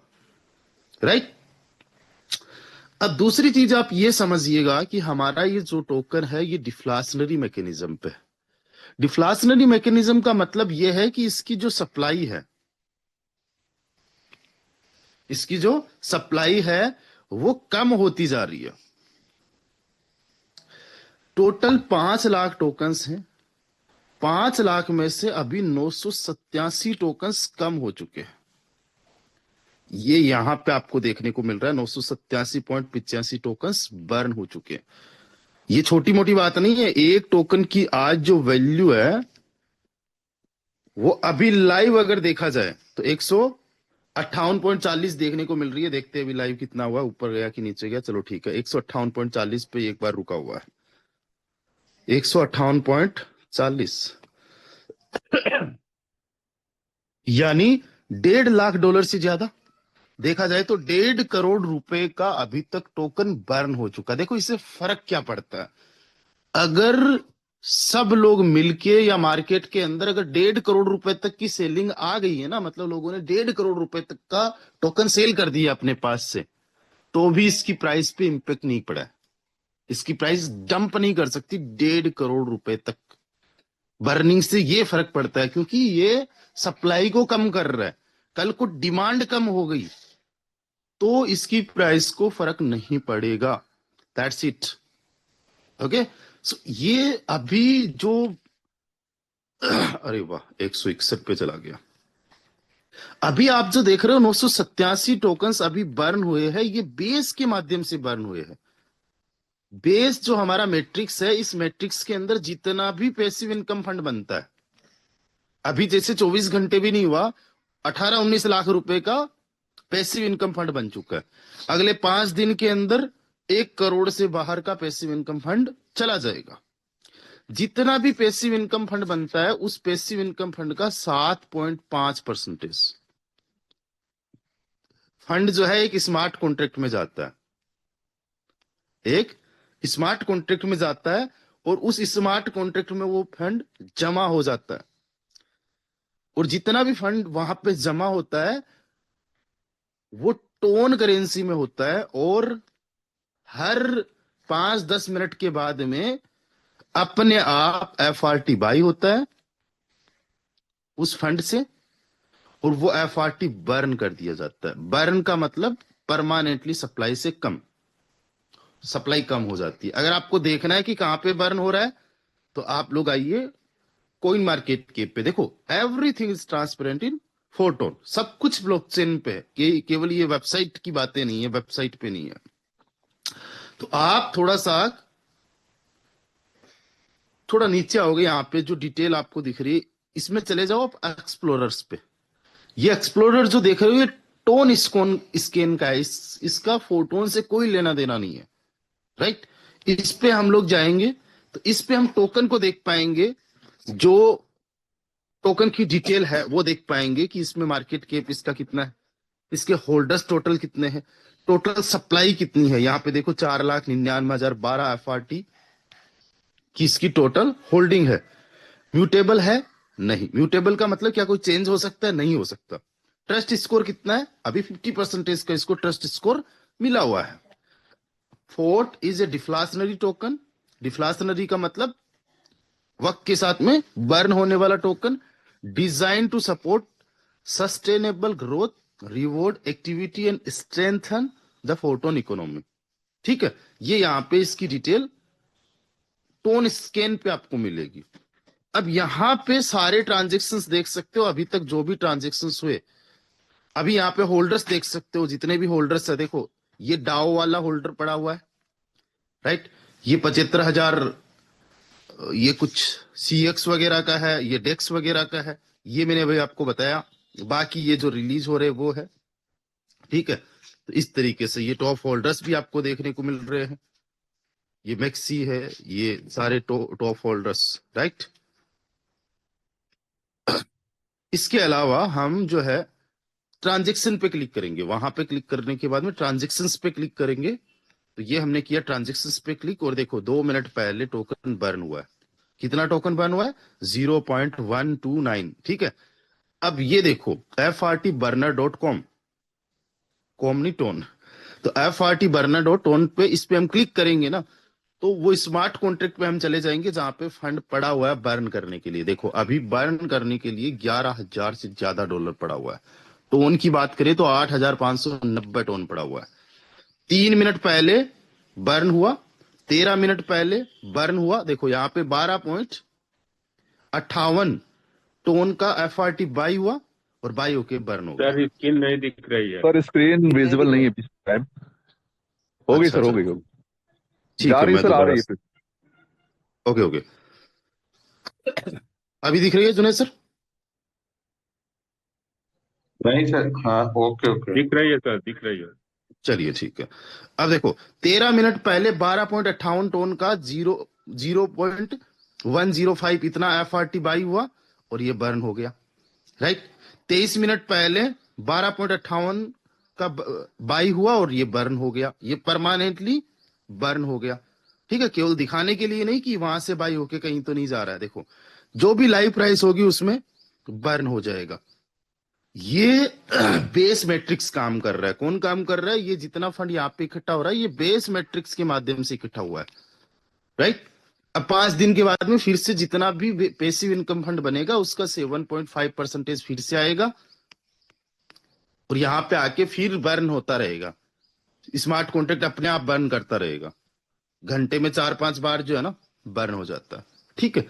राइट। अब दूसरी चीज आप ये समझिएगा कि हमारा ये जो टोकन है ये डिफ्लाशनरी मैकेनिज्म पे है। डिफ्लाशनरी मैकेनिज्म का मतलब ये है कि इसकी जो सप्लाई है, इसकी जो सप्लाई है वो कम होती जा रही है। टोटल 5 लाख टोकन्स हैं, 5 लाख में से अभी 987 टोकन्स कम हो चुके हैं। ये यहां पे आपको देखने को मिल रहा है, 987.85 टोकन्स बर्न हो चुके हैं। ये छोटी मोटी बात नहीं है। एक टोकन की आज जो वैल्यू है वो अभी लाइव अगर देखा जाए तो 158.40 देखने को मिल रही है। देखते हैं अभी लाइव कितना हुआ, ऊपर गया कि नीचे गया। चलो ठीक है, 158.40 पे एक बार रुका हुआ है, 158.40, यानी $1.5 लाख से ज्यादा। देखा जाए तो 1.5 करोड़ रुपए का अभी तक टोकन बर्न हो चुका। देखो इससे फर्क क्या पड़ता है, अगर सब लोग मिलके या मार्केट के अंदर अगर 1.5 करोड़ रुपए तक की सेलिंग आ गई है ना, मतलब लोगों ने 1.5 करोड़ रुपए तक का टोकन सेल कर दिया अपने पास से, तो भी इसकी प्राइस पे इंपेक्ट नहीं पड़ा है। इसकी प्राइस डंप नहीं कर सकती 1.5 करोड़ रुपए तक। बर्निंग से ये फर्क पड़ता है क्योंकि ये सप्लाई को कम कर रहा है। कल को डिमांड कम हो गई तो इसकी प्राइस को फर्क नहीं पड़ेगा। That's it, okay. सो ये अभी जो अरे वाह, 161 पे चला गया। अभी आप जो देख रहे हो 987 टोकन्स अभी बर्न हुए हैं, ये बेस के माध्यम से बर्न हुए हैं। बेस जो हमारा मैट्रिक्स है, इस मैट्रिक्स के अंदर जितना भी पैसिव इनकम फंड बनता है, अभी जैसे 24 घंटे भी नहीं हुआ, 18-19 लाख रुपए का पैसिव इनकम फंड बन चुका है। अगले 5 दिन के अंदर 1 करोड़ से बाहर का पैसिव इनकम फंड चला जाएगा। जितना भी पैसिव इनकम फंड बनता है उस पैसिव इनकम फंड का 7.5% फंड जो है एक स्मार्ट कॉन्ट्रैक्ट में जाता है, एक स्मार्ट कॉन्ट्रैक्ट में जाता है, और उस स्मार्ट कॉन्ट्रैक्ट में वो फंड जमा हो जाता है। और जितना भी फंड वहां पे जमा होता है वो टोन करेंसी में होता है, और हर 5-10 मिनट के बाद में अपने आप FRT बाई होता है उस फंड से, और वो FRT बर्न कर दिया जाता है। बर्न का मतलब परमानेंटली सप्लाई से कम, सप्लाई कम हो जाती है। अगर आपको देखना है कि कहां पे बर्न हो रहा है तो आप लोग आइए कोइन मार्केट केप पे, देखो everything is transparent in photon, सब कुछ ब्लॉकचेन पे है। केवल ये वेबसाइट की बातें नहीं है, वेबसाइट पे नहीं है। तो आप थोड़ा नीचे आओगे, यहाँ पे जो डिटेल आपको दिख रही है इसमें चले जाओ आप एक्सप्लोरर्स पे। ये एक्सप्लोरर जो देख रहे हो ये टोन स्कोन स्कैन का है, इसका फोटोन से कोई लेना देना नहीं है, राइट। इस पे हम लोग जाएंगे तो इस पे हम टोकन को देख पाएंगे, जो टोकन की डिटेल है वो देख पाएंगे कि इसमें मार्केट कैप इसका कितना है, इसके होल्डर्स टोटल कितने हैं, टोटल सप्लाई कितनी है। यहाँ पे देखो 4,99,012 FRT की इसकी टोटल होल्डिंग है। म्यूटेबल है नहीं, म्यूटेबल का मतलब क्या कोई चेंज हो सकता है, नहीं हो सकता। ट्रस्ट स्कोर कितना है, अभी 50% का इसको ट्रस्ट स्कोर मिला हुआ है। Fort is a deflationary token. Deflationary का मतलब वक्त के साथ में बर्न होने वाला token, design to support sustainable growth, reward activity and strengthen the Photon economy. ठीक है, ये यहां पे इसकी डिटेल टोन स्कैन पे आपको मिलेगी। अब यहां पे सारे ट्रांजेक्शन्स देख सकते हो, अभी तक जो भी ट्रांजेक्शन्स हुए। अभी यहाँ पे होल्डर्स देख सकते हो, जितने भी होल्डर्स है देखो, ये डाओ वाला होल्डर पड़ा हुआ है, राइट। ये 75,000, ये कुछ सीएक्स वगैरह का है, ये डेक्स वगैरह का है, ये मैंने भाई आपको बताया। बाकी ये जो रिलीज हो रहे वो है, ठीक है। तो इस तरीके से ये टॉप होल्डर्स भी आपको देखने को मिल रहे हैं। ये मैक्सी है, ये सारे टॉप होल्डर्स, राइट। इसके अलावा हम जो है ट्रांजेक्शन पे क्लिक करेंगे, वहां पे क्लिक करने के बाद में ट्रांजेक्शन्स पे क्लिक करेंगे। तो ये हमने किया ट्रांजेक्शन्स पे क्लिक, और देखो 2 मिनट पहले टोकन बर्न हुआ है। कितना टोकन बर्न हुआ है? 0.129, ठीक है। अब ये देखो FRTburner.com, कॉमनीटोन। तो FRTburner.com पे, इस पे हम क्लिक करेंगे ना, तो वो स्मार्ट कॉन्ट्रैक्ट पे हम चले जाएंगे जहां पे फंड पड़ा हुआ है बर्न करने के लिए। देखो अभी बर्न करने के लिए 11,000 से ज्यादा डॉलर पड़ा हुआ है। टोन की बात करें तो 8,590 टोन पड़ा हुआ है। 3 मिनट पहले बर्न हुआ, 13 मिनट पहले बर्न हुआ। देखो यहाँ पे 12.58 टोन का FRT बाई हुआ, और बाई होके बर्न हो गया। सर स्क्रीन नहीं दिख रही है। सर स्क्रीन नहीं विजिबल दिख नहीं रहा? है इस टाइम। हो गई अच्छा सर, हो अच्छा, गई, हो गई। ठीक जा है, रही है मैं सर, आ दोबारा रही है फिर। ओके ओके, अभी दिख रही है जुनेद सर? नहीं सर, हाँ ओके ओके। दिख रही है सर, दिख रही है। चलिए ठीक है। अब देखो 13 मिनट पहले 12.58 टोन का 0.105 इतना FRT बाई हुआ, और ये बर्न हो गया, राइट। 23 मिनट पहले 12.58 का बाई हुआ, और ये बर्न हो गया, ये परमानेंटली बर्न हो गया, ठीक है। केवल दिखाने के लिए नहीं कि वहां से बाई होके कहीं तो नहीं जा रहा है। देखो जो भी लाइव प्राइस होगी उसमें बर्न हो जाएगा। ये बेस मैट्रिक्स काम कर रहा है। कौन काम कर रहा है? ये जितना फंड यहाँ पे इकट्ठा हो रहा है, ये बेस मैट्रिक्स के माध्यम से इकट्ठा हुआ है, राइट। अब 5 दिन के बाद में फिर से जितना भी पैसिव इनकम फंड बनेगा उसका 7.5% फिर से आएगा, और यहाँ पे आके फिर बर्न होता रहेगा। स्मार्ट कॉन्ट्रैक्ट अपने आप बर्न करता रहेगा, घंटे में 4-5 बार जो है ना बर्न हो जाता है, ठीक है।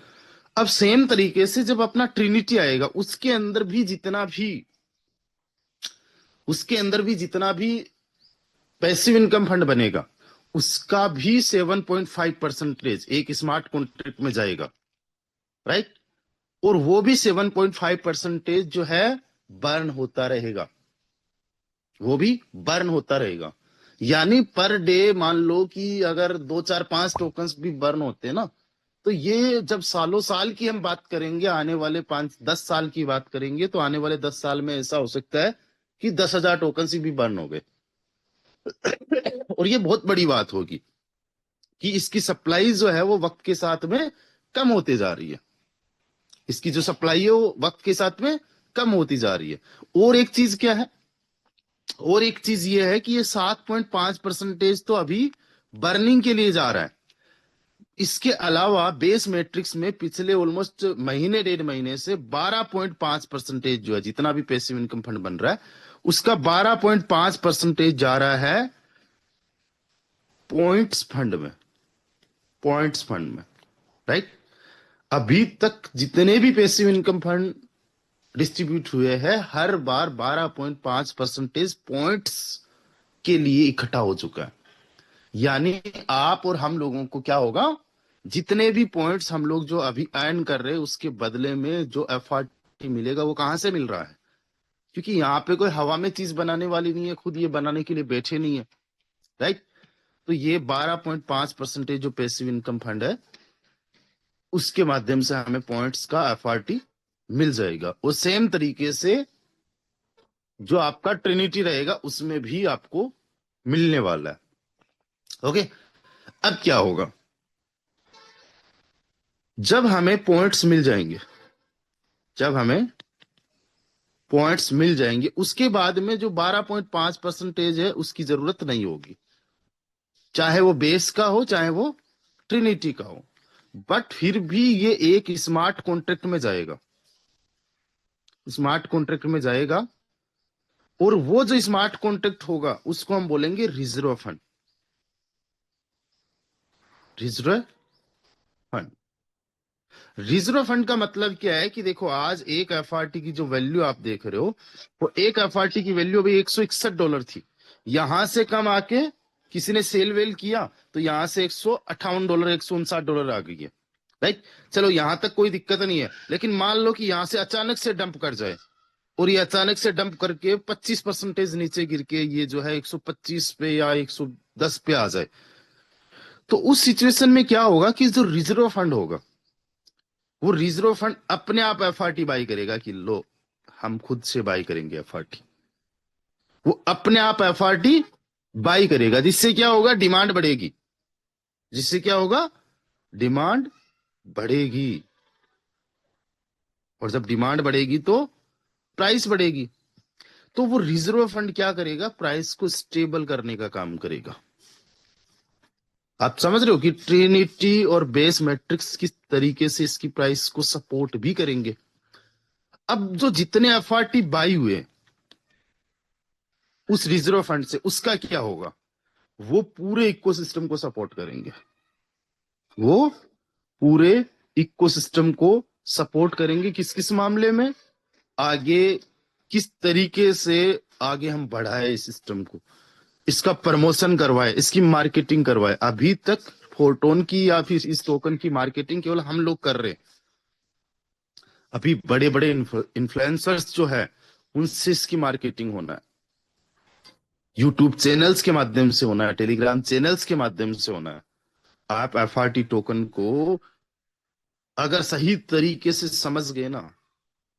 अब सेम तरीके से जब अपना ट्रिनिटी आएगा, उसके अंदर भी जितना भी पैसिव इनकम फंड बनेगा, उसका भी 7.5% एक स्मार्ट कॉन्ट्रैक्ट में जाएगा, राइट। और वो भी 7.5% जो है बर्न होता रहेगा, वो भी बर्न होता रहेगा। यानी पर डे मान लो कि अगर 2 4 5 टोकन्स भी बर्न होते हैं ना, तो ये जब सालों साल की हम बात करेंगे, आने वाले 5-10 साल की बात करेंगे, तो आने वाले 10 साल में ऐसा हो सकता है कि 10,000 टोकन भी बर्न हो गए। और ये बहुत बड़ी बात होगी कि इसकी सप्लाई जो है वो वक्त के साथ में कम होते जा रही है। इसकी जो सप्लाई है वो वक्त के साथ में कम होती जा रही है। और एक चीज क्या है? और एक चीज ये है कि ये 7.5% तो अभी बर्निंग के लिए जा रहा है। इसके अलावा बेस मैट्रिक्स में पिछले ऑलमोस्ट महीने 1.5 महीने से 12.5% जो है, जितना भी पैसिव इनकम फंड बन रहा है उसका 12.5% जा रहा है पॉइंट्स फंड में, राइट। अभी तक जितने भी पैसिव इनकम फंड डिस्ट्रीब्यूट हुए हैं, हर बार 12.5% पॉइंट्स के लिए इकट्ठा हो चुका है। यानी आप और हम लोगों को क्या होगा, जितने भी पॉइंट्स हम लोग जो अभी अर्न कर रहे हैं उसके बदले में जो FRT मिलेगा वो कहां से मिल रहा है? क्योंकि यहाँ पे कोई हवा में चीज बनाने वाली नहीं है, खुद ये बनाने के लिए बैठे नहीं है, राइट। तो ये 12.5% जो पैसिव इनकम फंड है उसके माध्यम से हमें पॉइंट्स का FRT मिल जाएगा। और सेम तरीके से जो आपका ट्रिनिटी रहेगा उसमें भी आपको मिलने वाला है, ओके। अब क्या होगा? जब हमें पॉइंट्स मिल जाएंगे, उसके बाद में जो 12.5% है उसकी जरूरत नहीं होगी, चाहे वो बेस का हो चाहे वो ट्रिनिटी का हो। बट फिर भी ये एक स्मार्ट कॉन्ट्रैक्ट में जाएगा, और वो जो स्मार्ट कॉन्ट्रैक्ट होगा उसको हम बोलेंगे रिजर्व फंड। रिजर्व फंड का मतलब क्या है कि देखो आज एक एफआरटी की जो वैल्यू आप देख रहे हो, वो एक एफआरटी की वैल्यू अभी $161 थी। यहां से कम आके किसी ने सेल वेल किया तो यहां से $158, $159 आ गई है। राइट, चलो यहां तक कोई दिक्कत नहीं है। लेकिन मान लो कि यहां से अचानक से डंप कर जाए, और ये अचानक से डंप करके 25% नीचे गिर के ये जो है 125 पे या 110 पे आ जाए, तो उस सिचुएशन में क्या होगा कि जो रिजर्व फंड होगा, वो रिजर्व फंड अपने आप एफआरटी बाई करेगा कि लो हम खुद से बाई करेंगे एफआरटी। वो अपने आप एफआरटी बाई करेगा, जिससे क्या होगा, डिमांड बढ़ेगी। जिससे क्या होगा, डिमांड बढ़ेगी। और जब डिमांड बढ़ेगी तो प्राइस बढ़ेगी। तो वो रिजर्व फंड क्या करेगा, प्राइस को स्टेबल करने का काम करेगा। आप समझ रहे हो कि ट्रिनिटी और बेस मैट्रिक्स किस तरीके से इसकी प्राइस को सपोर्ट भी करेंगे। अब जो जितने एफआरटी बाई हुए उस रिजर्व फंड से, उसका क्या होगा, वो पूरे इकोसिस्टम को सपोर्ट करेंगे। वो पूरे इकोसिस्टम को सपोर्ट करेंगे। किस किस मामले में, आगे किस तरीके से आगे हम बढ़ाए इस सिस्टम को, इसका प्रमोशन करवाए, इसकी मार्केटिंग करवाए। अभी तक फोटोन की या फिर इस टोकन की मार्केटिंग केवल हम लोग कर रहे हैं। अभी बड़े बड़े इन्फ्लुएंसर्स जो है उनसे इसकी मार्केटिंग होना है, यूट्यूब चैनल्स के माध्यम से होना है, टेलीग्राम चैनल्स के माध्यम से होना है। आप एफआरटी टोकन को अगर सही तरीके से समझ गए ना,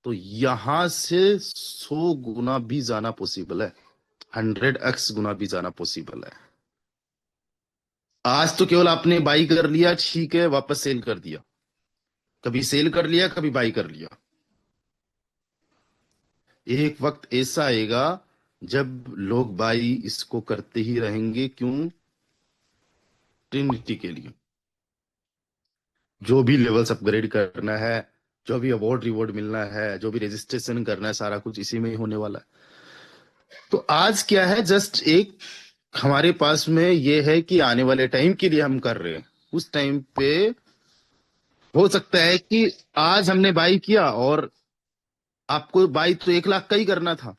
तो यहां से 100 गुना भी जाना पॉसिबल है, 100x गुना भी जाना पॉसिबल है। आज तो केवल आपने बाई कर लिया, ठीक है, वापस सेल कर दिया, कभी सेल कर लिया, कभी बाई कर लिया। एक वक्त ऐसा आएगा जब लोग बाई इसको करते ही रहेंगे। क्यों, ट्रिनिटी के लिए जो भी लेवल्स अपग्रेड करना है, जो भी अवार्ड रिवॉर्ड मिलना है, जो भी रजिस्ट्रेशन करना है, सारा कुछ इसी में ही होने वाला है। तो आज क्या है, जस्ट एक हमारे पास में ये है कि आने वाले टाइम के लिए हम कर रहे हैं। उस टाइम पे हो सकता है कि आज हमने बाई किया और आपको बाई तो 1 लाख का ही करना था,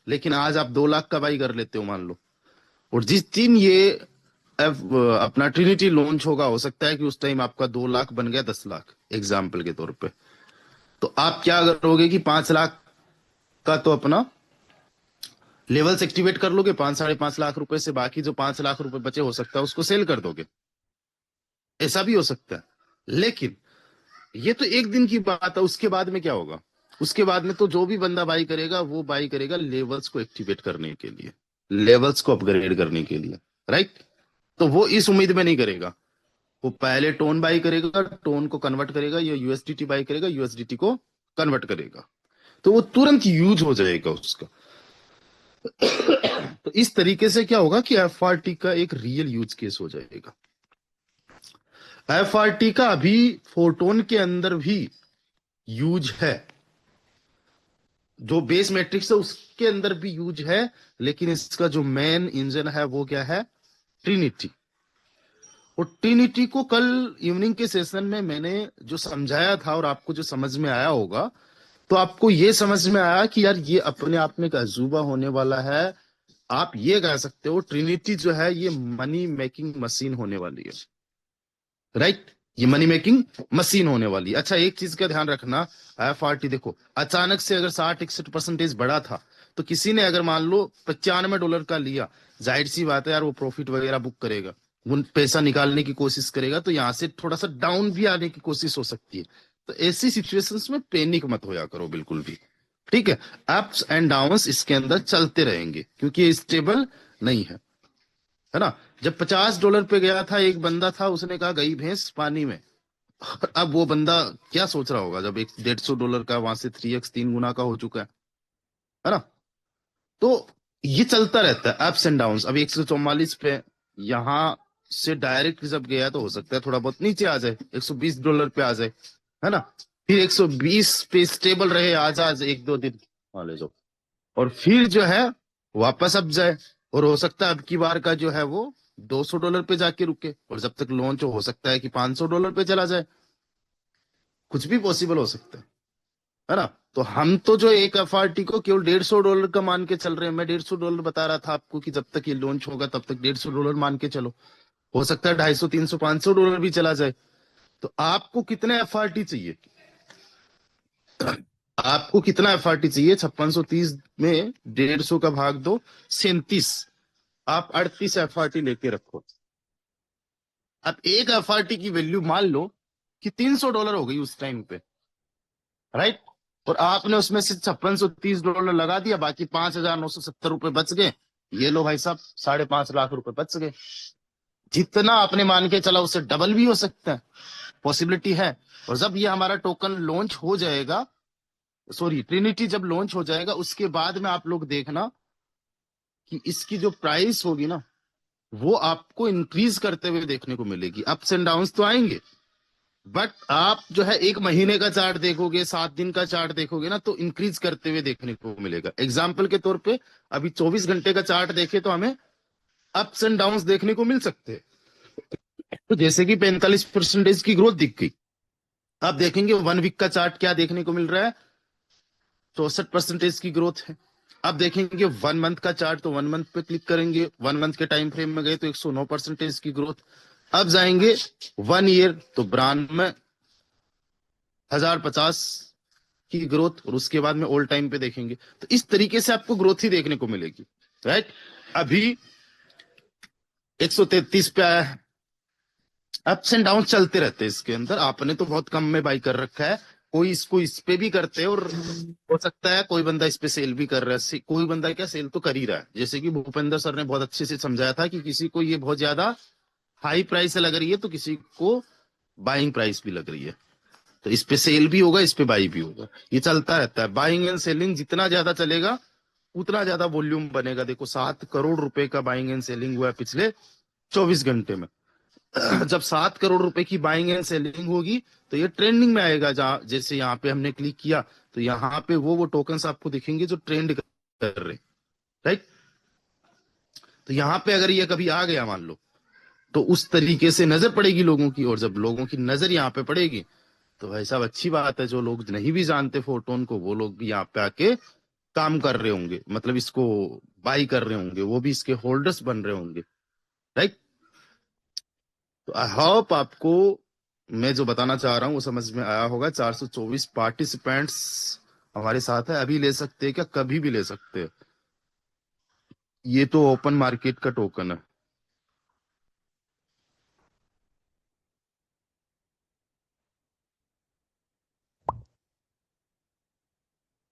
लेकिन आज आप 2 लाख का बाई कर लेते हो मान लो। और जिस दिन ये अपना ट्रिनिटी लॉन्च होगा, हो सकता है कि उस टाइम आपका 2 लाख बन गया 10 लाख, एग्जाम्पल के तौर पे। तो आप क्या करोगे कि 5 लाख का तो अपना लेवल्स एक्टिवेट कर लोगे, 5-5.5 लाख रुपए से बाकी जो 5 लाख रुपए बचे, हो सकता है उसको सेल कर दोगे। ऐसा भी हो सकता है। लेकिन ये तो एक दिन की बात है। उसके बाद में क्या होगा, उसके बाद में तो जो भी बंदा बाई करेगा वो बाई करेगा लेवल्स को एक्टिवेट करने के लिए, लेवल्स को अपग्रेड करने के लिए। राइट, तो वो इस उम्मीद में नहीं करेगा। वो पहले टोन बाई करेगा, टोन को कन्वर्ट करेगा, या यूएसडीटी बाई करेगा, यूएसडीटी को कन्वर्ट करेगा, तो वो तुरंत यूज हो जाएगा उसका। तो इस तरीके से क्या होगा कि एफआरटी का एक रियल यूज केस हो जाएगा। एफआरटी का अभी फोटोन के अंदर भी यूज है, जो बेस मैट्रिक्स है उसके अंदर भी यूज है, लेकिन इसका जो मेन इंजन है वो क्या है, ट्रिनिटी। और ट्रिनिटी को कल इवनिंग के सेशन में मैंने जो समझाया था, और आपको जो समझ में आया होगा, तो आपको ये समझ में आया कि यार ये अपने आप में एक अजूबा होने वाला है। आप ये कह सकते हो ट्रिनिटी जो है ये मनी मेकिंग मशीन होने वाली है। राइट, ये मनी मेकिंग मशीन होने वाली है। अच्छा, एक चीज का ध्यान रखना, एफआरटी देखो अचानक से अगर 60-61% बढ़ा था, तो किसी ने अगर मान लो $95 का लिया, जाहिर सी बात है यार वो प्रॉफिट वगैरह बुक करेगा, वो पैसा निकालने की कोशिश करेगा, तो यहां से थोड़ा सा डाउन भी आने की कोशिश हो सकती है। तो ऐसी सिचुएशंस में पैनिक मत होया करो बिल्कुल भी। ठीक है, अप्स एंड डाउन्स इसके अंदर चलते रहेंगे, क्योंकि ये स्टेबल नहीं है ना। जब $50 पे गया था, एक बंदा था, उसने कहा गई भैंस पानी में। अब वो बंदा क्या सोच रहा होगा जब एक $150 का वहां से 3x 3 गुना का हो चुका है ना। तो ये चलता रहता है, अप्स एंड डाउन्स। अभी 144 पे यहां से डायरेक्ट जब गया, तो हो सकता है थोड़ा बहुत नीचे आ जाए, $120 पे आ जाए, है ना। फिर 120 पे स्टेबल रहे, आज आज 1-2 दिन मान ले जाओ, और फिर जो है वापस अब जाए। और हो सकता है अब की बार का जो है वो $200 पे जाके रुके, और जब तक लॉन्च हो सकता है कि $500 पे चला जाए। कुछ भी पॉसिबल हो सकता है ना। तो हम तो जो एक एफआरटी को केवल $150 का मान के चल रहे हैं। मैं $150 बता रहा था आपको कि जब तक ये लॉन्च होगा तब तक $150 मान के चलो। हो सकता है 250, 300, $500 भी चला जाए। तो आपको कितने एफआरटी चाहिए? आपको कितना एफआरटी चाहिए? 5630 में 150 का भाग दो 37, आप 38 एफआरटी लेके रखो। अब एक एफआरटी की वैल्यू मान लो कि $300 हो गई उस टाइम पे, राइट। और आपने उसमें से $5630 लगा दिया, बाकी ₹5,970 बच गए। ये लो भाई साहब, 5.5 लाख बच गए। जितना आपने मान के चला उससे डबल भी हो सकता है, पॉसिबिलिटी है। और जब ये हमारा टोकन लॉन्च हो जाएगा, सॉरी ट्रिनिटी जब लॉन्च हो जाएगा, उसके बाद में आप लोग देखना कि इसकी जो प्राइस होगी ना, वो आपको इंक्रीज करते हुए देखने को मिलेगी। अप्स एंड डाउन्स तो आएंगे, बट आप जो है 1 महीने का चार्ट देखोगे, 7 दिन का चार्ट देखोगे ना, तो इंक्रीज करते हुए देखने को मिलेगा। एग्जाम्पल के तौर पे अभी 24 घंटे का चार्ट देखे तो हमें अप्स एंड डाउन्स देखने को मिल सकते हैं। तो जैसे कि 45% की ग्रोथ दिख गई। अब देखेंगे 1 वीक का चार्ट क्या देखने को मिल रहा है, 64% की ग्रोथ है। अब देखेंगे 1 मंथ का चार्ट, तो 1 मंथ पे क्लिक करेंगे, 1 मंथ के टाइम फ्रेम में गए तो 109% की ग्रोथ। अब जाएंगे 1 ईयर, तो 92,050 की ग्रोथ, और उसके बाद में ऑल टाइम पे देखेंगे तो इस तरीके से आपको ग्रोथ ही देखने को मिलेगी, राइट। अभी 133 पे आया है। अप्स एंड डाउन चलते रहते हैं इसके अंदर। आपने तो बहुत कम में बाई कर रखा है, कोई इसको इस पे भी करते हैं, और हो सकता है कोई बंदा इस पे सेल भी कर रहा है। कोई बंदा क्या सेल तो कर ही रहा है। जैसे कि भूपेंद्र सर ने बहुत अच्छे से समझाया था कि किसी को ये बहुत ज्यादा हाई प्राइस लग रही है, तो किसी को बाइंग प्राइस भी लग रही है, तो इस पे सेल भी होगा, इस पे बाई भी होगा। ये चलता रहता है। बाइंग एंड सेलिंग जितना ज्यादा चलेगा उतना ज्यादा वॉल्यूम बनेगा। देखो 7 करोड़ रुपए का बाइंग एंड सेलिंग हुआ है पिछले 24 घंटे में। जब 7 करोड़ रुपए की बाइंग एंड सेलिंग होगी तो ये ट्रेंडिंग में आएगा। जहां जैसे यहाँ पे हमने क्लिक किया तो यहाँ पे वो टोकन्स आपको दिखेंगे जो ट्रेंड कर रहे, राइट। तो यहाँ पे अगर ये कभी आ गया मान लो, तो उस तरीके से नजर पड़ेगी लोगों की, और जब लोगों की नजर यहाँ पे पड़ेगी तो भाई साहब अच्छी बात है। जो लोग नहीं भी जानते फोटोन को, वो लोग भी यहाँ पे आके काम कर रहे होंगे, मतलब इसको बाई कर रहे होंगे, वो भी इसके होल्डर्स बन रहे होंगे, राइट। तो आई होप आपको मैं जो बताना चाह रहा हूँ वो समझ में आया होगा। 424 पार्टिसिपेंट्स हमारे साथ है। अभी ले सकते हैं क्या? कभी भी ले सकते हैं। ये तो ओपन मार्केट का टोकन है।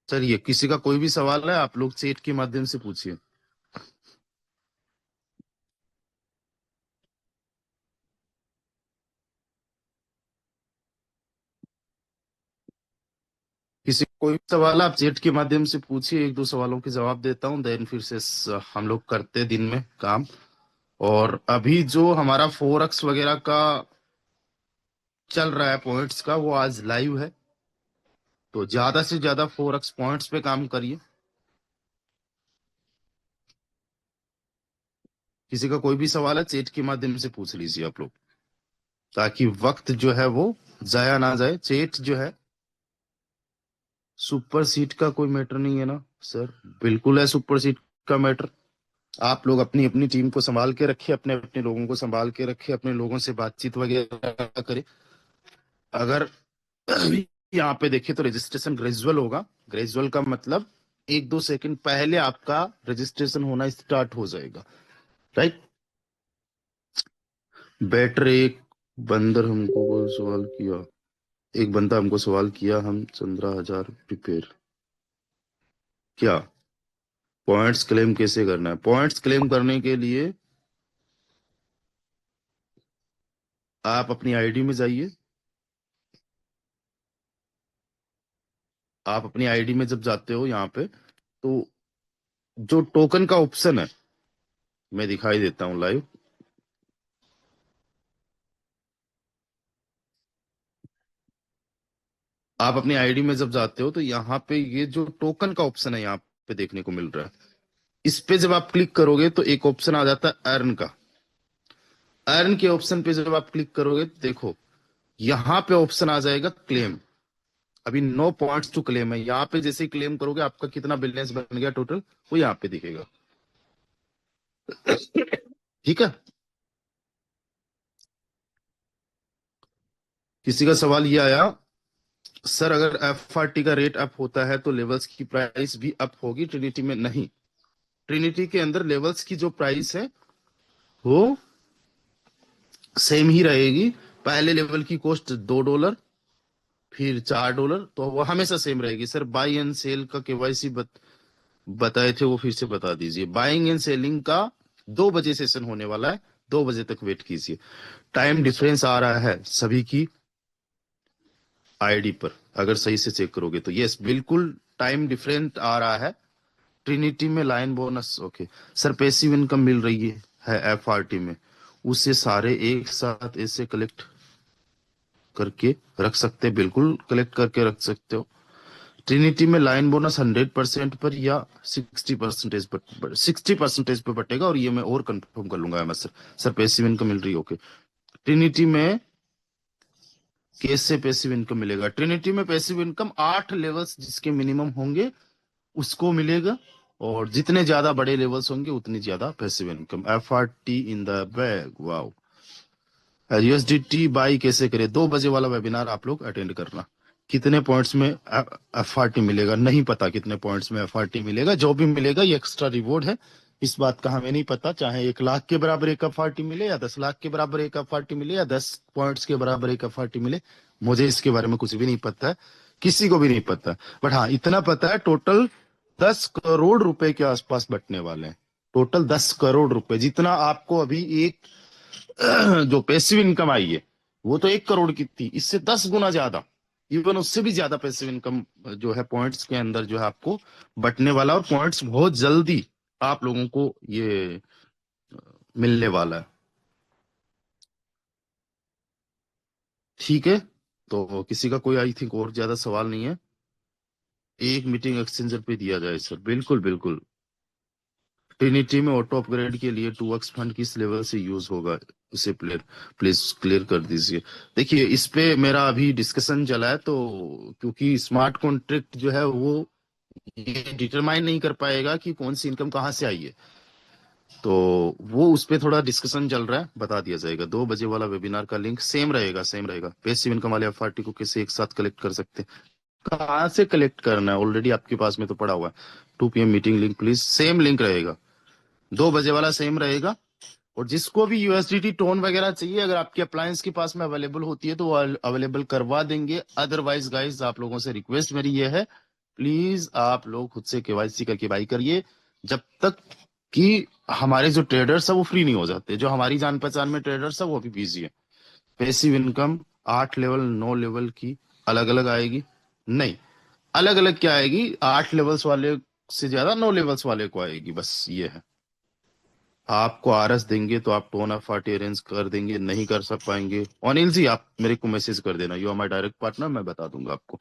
चलिए, किसी का कोई भी सवाल है आप लोग चैट के माध्यम से पूछिए। किसी को कोई भी सवाल है आप चैट के माध्यम से पूछिए। 1-2 सवालों के जवाब देता हूँ, देन फिर से हम लोग करते हैं दिन में काम। और अभी जो हमारा फोरक्स वगैरह का चल रहा है पॉइंट्स का, वो आज लाइव है। तो ज्यादा से ज्यादा फोरक्स पॉइंट्स पे काम करिए। किसी का कोई भी सवाल है चैट के माध्यम से पूछ लीजिए आप लोग, ताकि वक्त जो है वो जाया ना जाए। चैट जो है, सुपर सीट का कोई मैटर नहीं है ना सर? बिल्कुल है सुपर सीट का मैटर। आप लोग अपनी अपनी टीम को संभाल के रखिए, अपने अपने लोगों को संभाल के रखिए, अपने लोगों से बातचीत वगैरह करें। अगर यहाँ पे देखें तो रजिस्ट्रेशन ग्रेजुअल होगा। ग्रेजुअल का मतलब 1-2 सेकंड पहले आपका रजिस्ट्रेशन होना स्टार्ट हो जाएगा, राइट। बैटर एक बंदर हमको सवाल किया, एक बंदा हमको सवाल किया, हम 15,000 प्रिपेयर। क्या पॉइंट्स क्लेम कैसे करना है? पॉइंट्स क्लेम करने के लिए आप अपनी आईडी में जाइए। आप अपनी आईडी में जब जाते हो यहाँ पे, तो जो टोकन का ऑप्शन है, मैं दिखाई देता हूँ लाइव। आप अपनी आईडी में जब जाते हो तो यहाँ पे ये जो टोकन का ऑप्शन है यहाँ पे देखने को मिल रहा है। इस पे जब आप क्लिक करोगे तो एक ऑप्शन आ जाता है अर्न का। अर्न के ऑप्शन पे जब आप क्लिक करोगे तो देखो यहाँ पे ऑप्शन आ जाएगा क्लेम। अभी 9 पॉइंट्स टू क्लेम है। यहाँ पे जैसे ही क्लेम करोगे आपका कितना बैलेंस बन गया टोटल, वो यहाँ पे दिखेगा। ठीक है, किसी का सवाल ये आया, सर अगर एफआरटी का रेट अप होता है तो लेवल्स की प्राइस भी अप होगी ट्रिनिटी में? नहीं, ट्रिनिटी के अंदर लेवल्स की जो प्राइस है वो सेम ही रहेगी। पहले लेवल की कॉस्ट $2, फिर $4, तो वो हमेशा सेम रहेगी। सर बाई एंड सेल का केवाईसी बताए थे, वो फिर से बता दीजिए। बाइंग एंड सेलिंग का 2 बजे सेशन होने वाला है, 2 बजे तक वेट कीजिए। टाइम डिफरेंस आ रहा है सभी की आईडी पर, अगर सही से चेक करोगे तो यस बिल्कुल टाइम डिफरेंट आ रहा है। ट्रिनिटी में line bonus, okay sir passive income मिल रही है एफआरटी में, उसे सारे एक साथ ऐसे कलेक्ट करके रख सकते, बिल्कुल कलेक्ट करके रख सकते हो। ट्रिनिटी में लाइन बोनस 100% पर या 60% पर, 60% पे बटेगा, और ये मैं और कंफर्म कर लूंगा। सर पैसिव इनकम मिल रही है, ओके। ट्रिनिटी में कैसे पैसिव इनकम मिलेगा? ट्रिनिटी में पैसिव इनकम 8 लेवल्स जिसके मिनिमम होंगे उसको मिलेगा, और जितने ज्यादा बड़े लेवल्स होंगे उतनी ज्यादा passive income. FRT in the bag, wow. USDT by कैसे करें? 2 बजे वाला वेबिनार आप लोग अटेंड करना। कितने पॉइंट्स में एफआरटी मिलेगा नहीं पता, कितने पॉइंट्स में एफआरटी मिलेगा, जो भी मिलेगा ये एक्स्ट्रा रिवॉर्ड है, इस बात का हमें नहीं पता। चाहे 1 लाख के बराबर एक एफआरटी मिले, या 10 लाख के बराबर एक एफआरटी मिले, या 10 पॉइंट्स के बराबर एक एफआरटी मिले, मुझे इसके बारे में कुछ भी नहीं पता है, किसी को भी नहीं पता। बट हाँ इतना पता है टोटल 10 करोड़ रुपए के आसपास बटने वाले हैं। टोटल 10 करोड़ रुपए, जितना आपको अभी एक जो पैसिव इनकम आई है वो तो 1 करोड़ की थी, इससे 10 गुना ज्यादा, इवन उससे भी ज्यादा पैसिव इनकम जो है पॉइंट्स के अंदर जो है आपको बटने वाला, और पॉइंट्स बहुत जल्दी आप लोगों को ये मिलने वाला है। ठीक है, तो किसी का कोई आई थिंक और ज्यादा सवाल नहीं है। एक मीटिंग एक्सचेंजर पे दिया जाए सर, बिल्कुल बिल्कुल। ट्रिनिटी में ऑटो अपग्रेड के लिए 2x फंड किस लेवल से यूज होगा, उसे प्लीज क्लियर कर दीजिए। देखिए इस पे मेरा अभी डिस्कशन चला है, तो क्योंकि स्मार्ट कॉन्ट्रैक्ट जो है वो ये डिटरमाइन नहीं कर पाएगा कि कौन सी इनकम कहाँ से आई है, तो वो उस पे थोड़ा डिस्कशन चल रहा है, बता दिया जाएगा। 2 बजे वाला वेबिनार का लिंक सेम रहेगा, सेम रहेगा। पैसिव इनकम वाले एफआरटी को कैसे एक साथ कलेक्ट कर सकते हैं, कहाँ से कलेक्ट करना है, ऑलरेडी आपके पास में तो पड़ा हुआ है। 2 PM meeting link please, same link रहेगा, 2 बजे वाला सेम रहेगा। और जिसको भी यूएसडीटी टोन वगैरह चाहिए, अगर आपके अप्लायंस के पास में अवेलेबल होती है तो वो अवेलेबल करवा देंगे। अदरवाइज गाइस आप लोगों से रिक्वेस्ट मेरी ये है, प्लीज आप लोग खुद से केवाईसी करके बाई करिए, जब तक कि हमारे जो ट्रेडर्स है वो फ्री नहीं हो जाते। जो हमारी जान पहचान में ट्रेडर्स है वो अभी बिजी है। पैसिव इनकम 8 लेवल 9 लेवल की अलग अलग आएगी, नहीं अलग अलग क्या आएगी, 8 लेवल्स वाले से ज्यादा 9 लेवल्स वाले को आएगी, बस ये है। आपको आरएस देंगे तो आप टोन ऑफ पार्टी अरेंज कर देंगे, नहीं कर सक पाएंगे अनिल जी आप मेरे को मैसेज कर देना, you are my direct partner, मैं बता दूंगा आपको।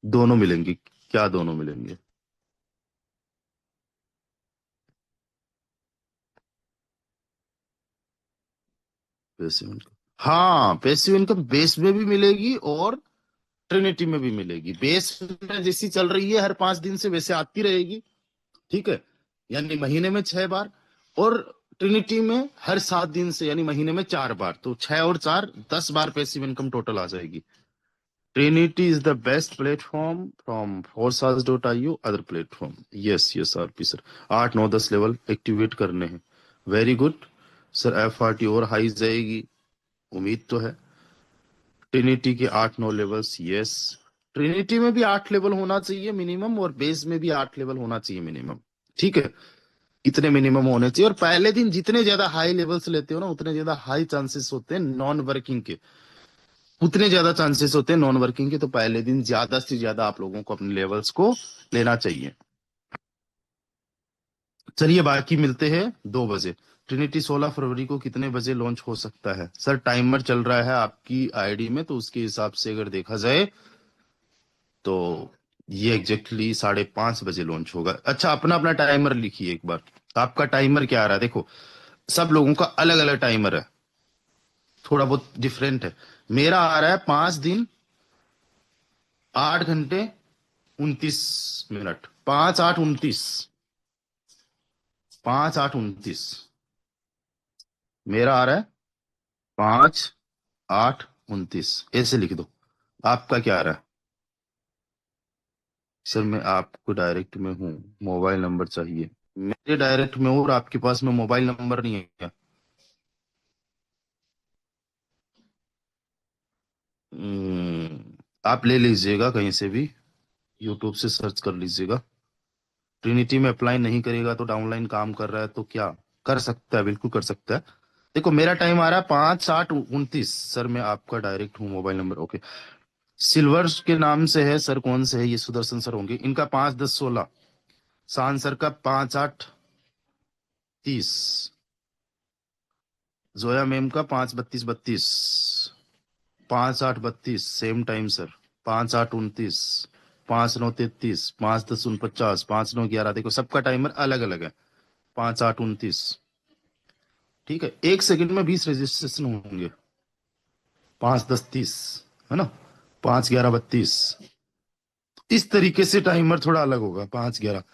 दोनों मिलेंगे, क्या दोनों मिलेंगे? पैसिव इनकम, हाँ पैसिव इनकम बेस में भी मिलेगी और ट्रिनिटी में भी मिलेगी। बेस में जैसी चल रही है हर 5 दिन से वैसे आती रहेगी, ठीक है, यानी महीने में 6 बार, और ट्रिनिटी में हर 7 दिन से यानी महीने में 4 बार, तो 6 और 4 10 बार पैसिव इनकम टोटल आ जाएगी। Trinity is the best platform from forsars.io other platform. Yes, yes, RP sir 8 9 10 level activate करने हैं, वेरी गुड सर। एफआरटी और हाई जाएगी, उम्मीद तो है। ट्रिनिटी के 8 9 लेवल्स, यस ट्रिनिटी में भी 8 लेवल होना चाहिए मिनिमम, और बेस में भी 8 लेवल होना चाहिए मिनिमम, ठीक है, इतने मिनिमम होने चाहिए। और पहले दिन जितने ज्यादा हाई लेवल्स लेते हो ना उतने ज्यादा हाई चांसेस होते हैं नॉन वर्किंग के, उतने ज्यादा चांसेस होते हैं नॉन वर्किंग के, तो पहले दिन ज्यादा से ज्यादा आप लोगों को अपने लेवल्स को लेना चाहिए। चलिए बाकी मिलते हैं 2 बजे। ट्रिनिटी 16 फरवरी को कितने बजे लॉन्च हो सकता है? सर टाइमर चल रहा है आपकी आईडी में, तो उसके हिसाब से अगर देखा जाए तो ये एग्जैक्टली 5:30 बजे लॉन्च होगा। अच्छा अपना अपना टाइमर लिखिए एक बार, आपका टाइमर क्या आ रहा है? देखो सब लोगों का अलग अलग टाइमर है, थोड़ा बहुत डिफरेंट है। मेरा आ रहा है 5 दिन 8 घंटे 29 मिनट, 5 8 29, 5 8 29 मेरा आ रहा है, 5 8 29 ऐसे लिख दो। आपका क्या आ रहा है? सर मैं आपको डायरेक्ट में हूँ, मोबाइल नंबर चाहिए। मेरे डायरेक्ट में हूँ और आपके पास में मोबाइल नंबर नहीं है क्या? आप ले लीजिएगा कहीं से भी, यूट्यूब से सर्च कर लीजिएगा। ट्रिनिटी में अप्लाई नहीं करेगा तो डाउनलाइन काम कर रहा है तो क्या कर सकता है? बिल्कुल कर सकता है। देखो मेरा टाइम आ रहा है 5 8 29। सर मैं आपका डायरेक्ट हूँ, मोबाइल नंबर ओके। सिल्वर के नाम से है सर, कौन से है ये? सुदर्शन सर होंगे। इनका 5 10 16, शान सर का 5 8 30, जोया मैम का 5 32 32, 5 8 32 सेम टाइम सर। 5 8 29, 5 9 33, 5 10 49, 5 9 11। देखो सबका टाइमर अलग अलग है। 5 8 29, ठीक है। 1 सेकंड में 20 रजिस्ट्रेशन होंगे। 5 10 30, है ना? 5 11 32। इस तरीके से टाइमर थोड़ा अलग होगा। 5 11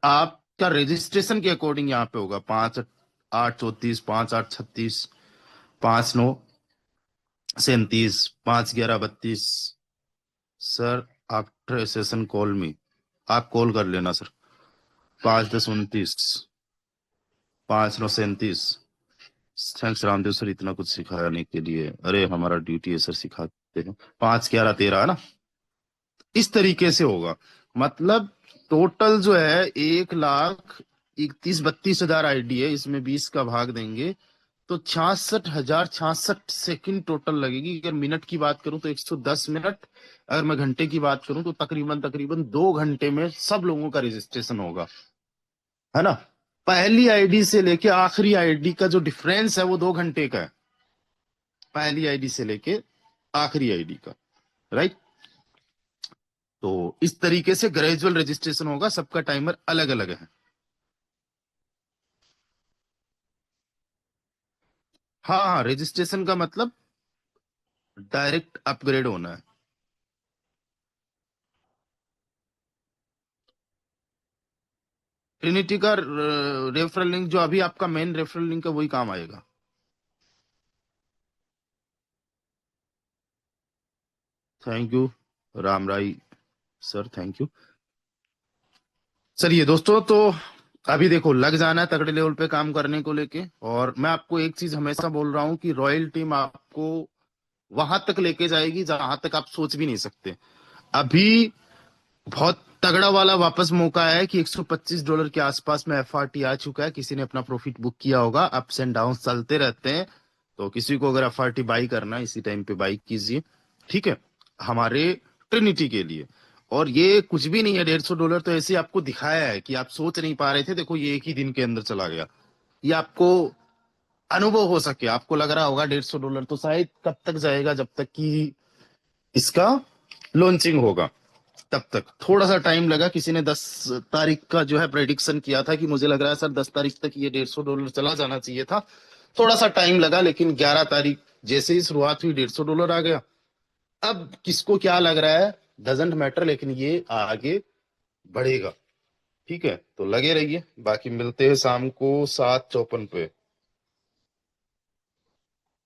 आपका रजिस्ट्रेशन के अकॉर्डिंग यहाँ पे होगा। 5 8 34, 5 8 36, 5 9 37, 5 11 32। सर आफ्टर सेशन कॉल मी, आप कॉल कर लेना सर। 5 10 29, 5 9 37। थैंक्स रामदेव सर इतना कुछ सिखाने के लिए। अरे हमारा ड्यूटी है सर, सिखाते हैं। 5 11 13 है ना? इस तरीके से होगा। मतलब टोटल जो है 1 लाख 31 32 हजार आईडी है, इसमें 20 का भाग देंगे तो 66,066 सेकंड टोटल लगेगी। अगर मिनट की बात करूं तो 110 मिनट, अगर मैं घंटे की बात करूं तो तकरीबन तकरीबन 2 घंटे में सब लोगों का रजिस्ट्रेशन होगा, है ना? पहली आईडी से लेके आखिरी आईडी का जो डिफरेंस है वो 2 घंटे का है, पहली आईडी से लेके आखिरी आईडी का, राइट? तो इस तरीके से ग्रेजुअल रजिस्ट्रेशन होगा, सबका टाइमर अलग अलग है। हाँ हाँ, रजिस्ट्रेशन का मतलब डायरेक्ट अपग्रेड होना है। ट्रिनिटी का रेफरल लिंक जो अभी आपका मेन रेफरल लिंक है वही काम आएगा। Thank you Ram Rai sir, thank you. चलिए दोस्तों, तो अभी देखो लग जाना है तगड़े लेवल पे काम करने को लेके। और मैं आपको एक चीज हमेशा बोल रहा हूं कि रॉयल टीम आपको वहां तक लेके जाएगी जहां तक आप सोच भी नहीं सकते। अभी बहुत तगड़ा वाला वापस मौका है कि $125 के आसपास में एफआरटी आ चुका है। किसी ने अपना प्रॉफिट बुक किया होगा, अप्स एंड डाउन चलते रहते हैं। तो किसी को अगर एफआरटी बाई करना है इसी टाइम पे बाई कीजिए, ठीक है, हमारे ट्रिनिटी के लिए। और ये कुछ भी नहीं है, $150 तो ऐसे आपको दिखाया है कि आप सोच नहीं पा रहे थे। देखो ये एक ही दिन के अंदर चला गया। ये आपको अनुभव हो सके, आपको लग रहा होगा $150 तो शायद कब तक जाएगा, जब तक कि इसका लॉन्चिंग होगा तब तक। थोड़ा सा टाइम लगा। किसी ने 10 तारीख का जो है प्रेडिक्शन किया था कि मुझे लग रहा है सर 10 तारीख तक ये $150 चला जाना चाहिए था। थोड़ा सा टाइम लगा, लेकिन 11 तारीख जैसे ही शुरुआत हुई $150 आ गया। अब किसको क्या लग रहा है डजेंट मैटर, लेकिन ये आगे बढ़ेगा, ठीक है? तो लगे रहिए। बाकी मिलते हैं शाम को 7:54 पे।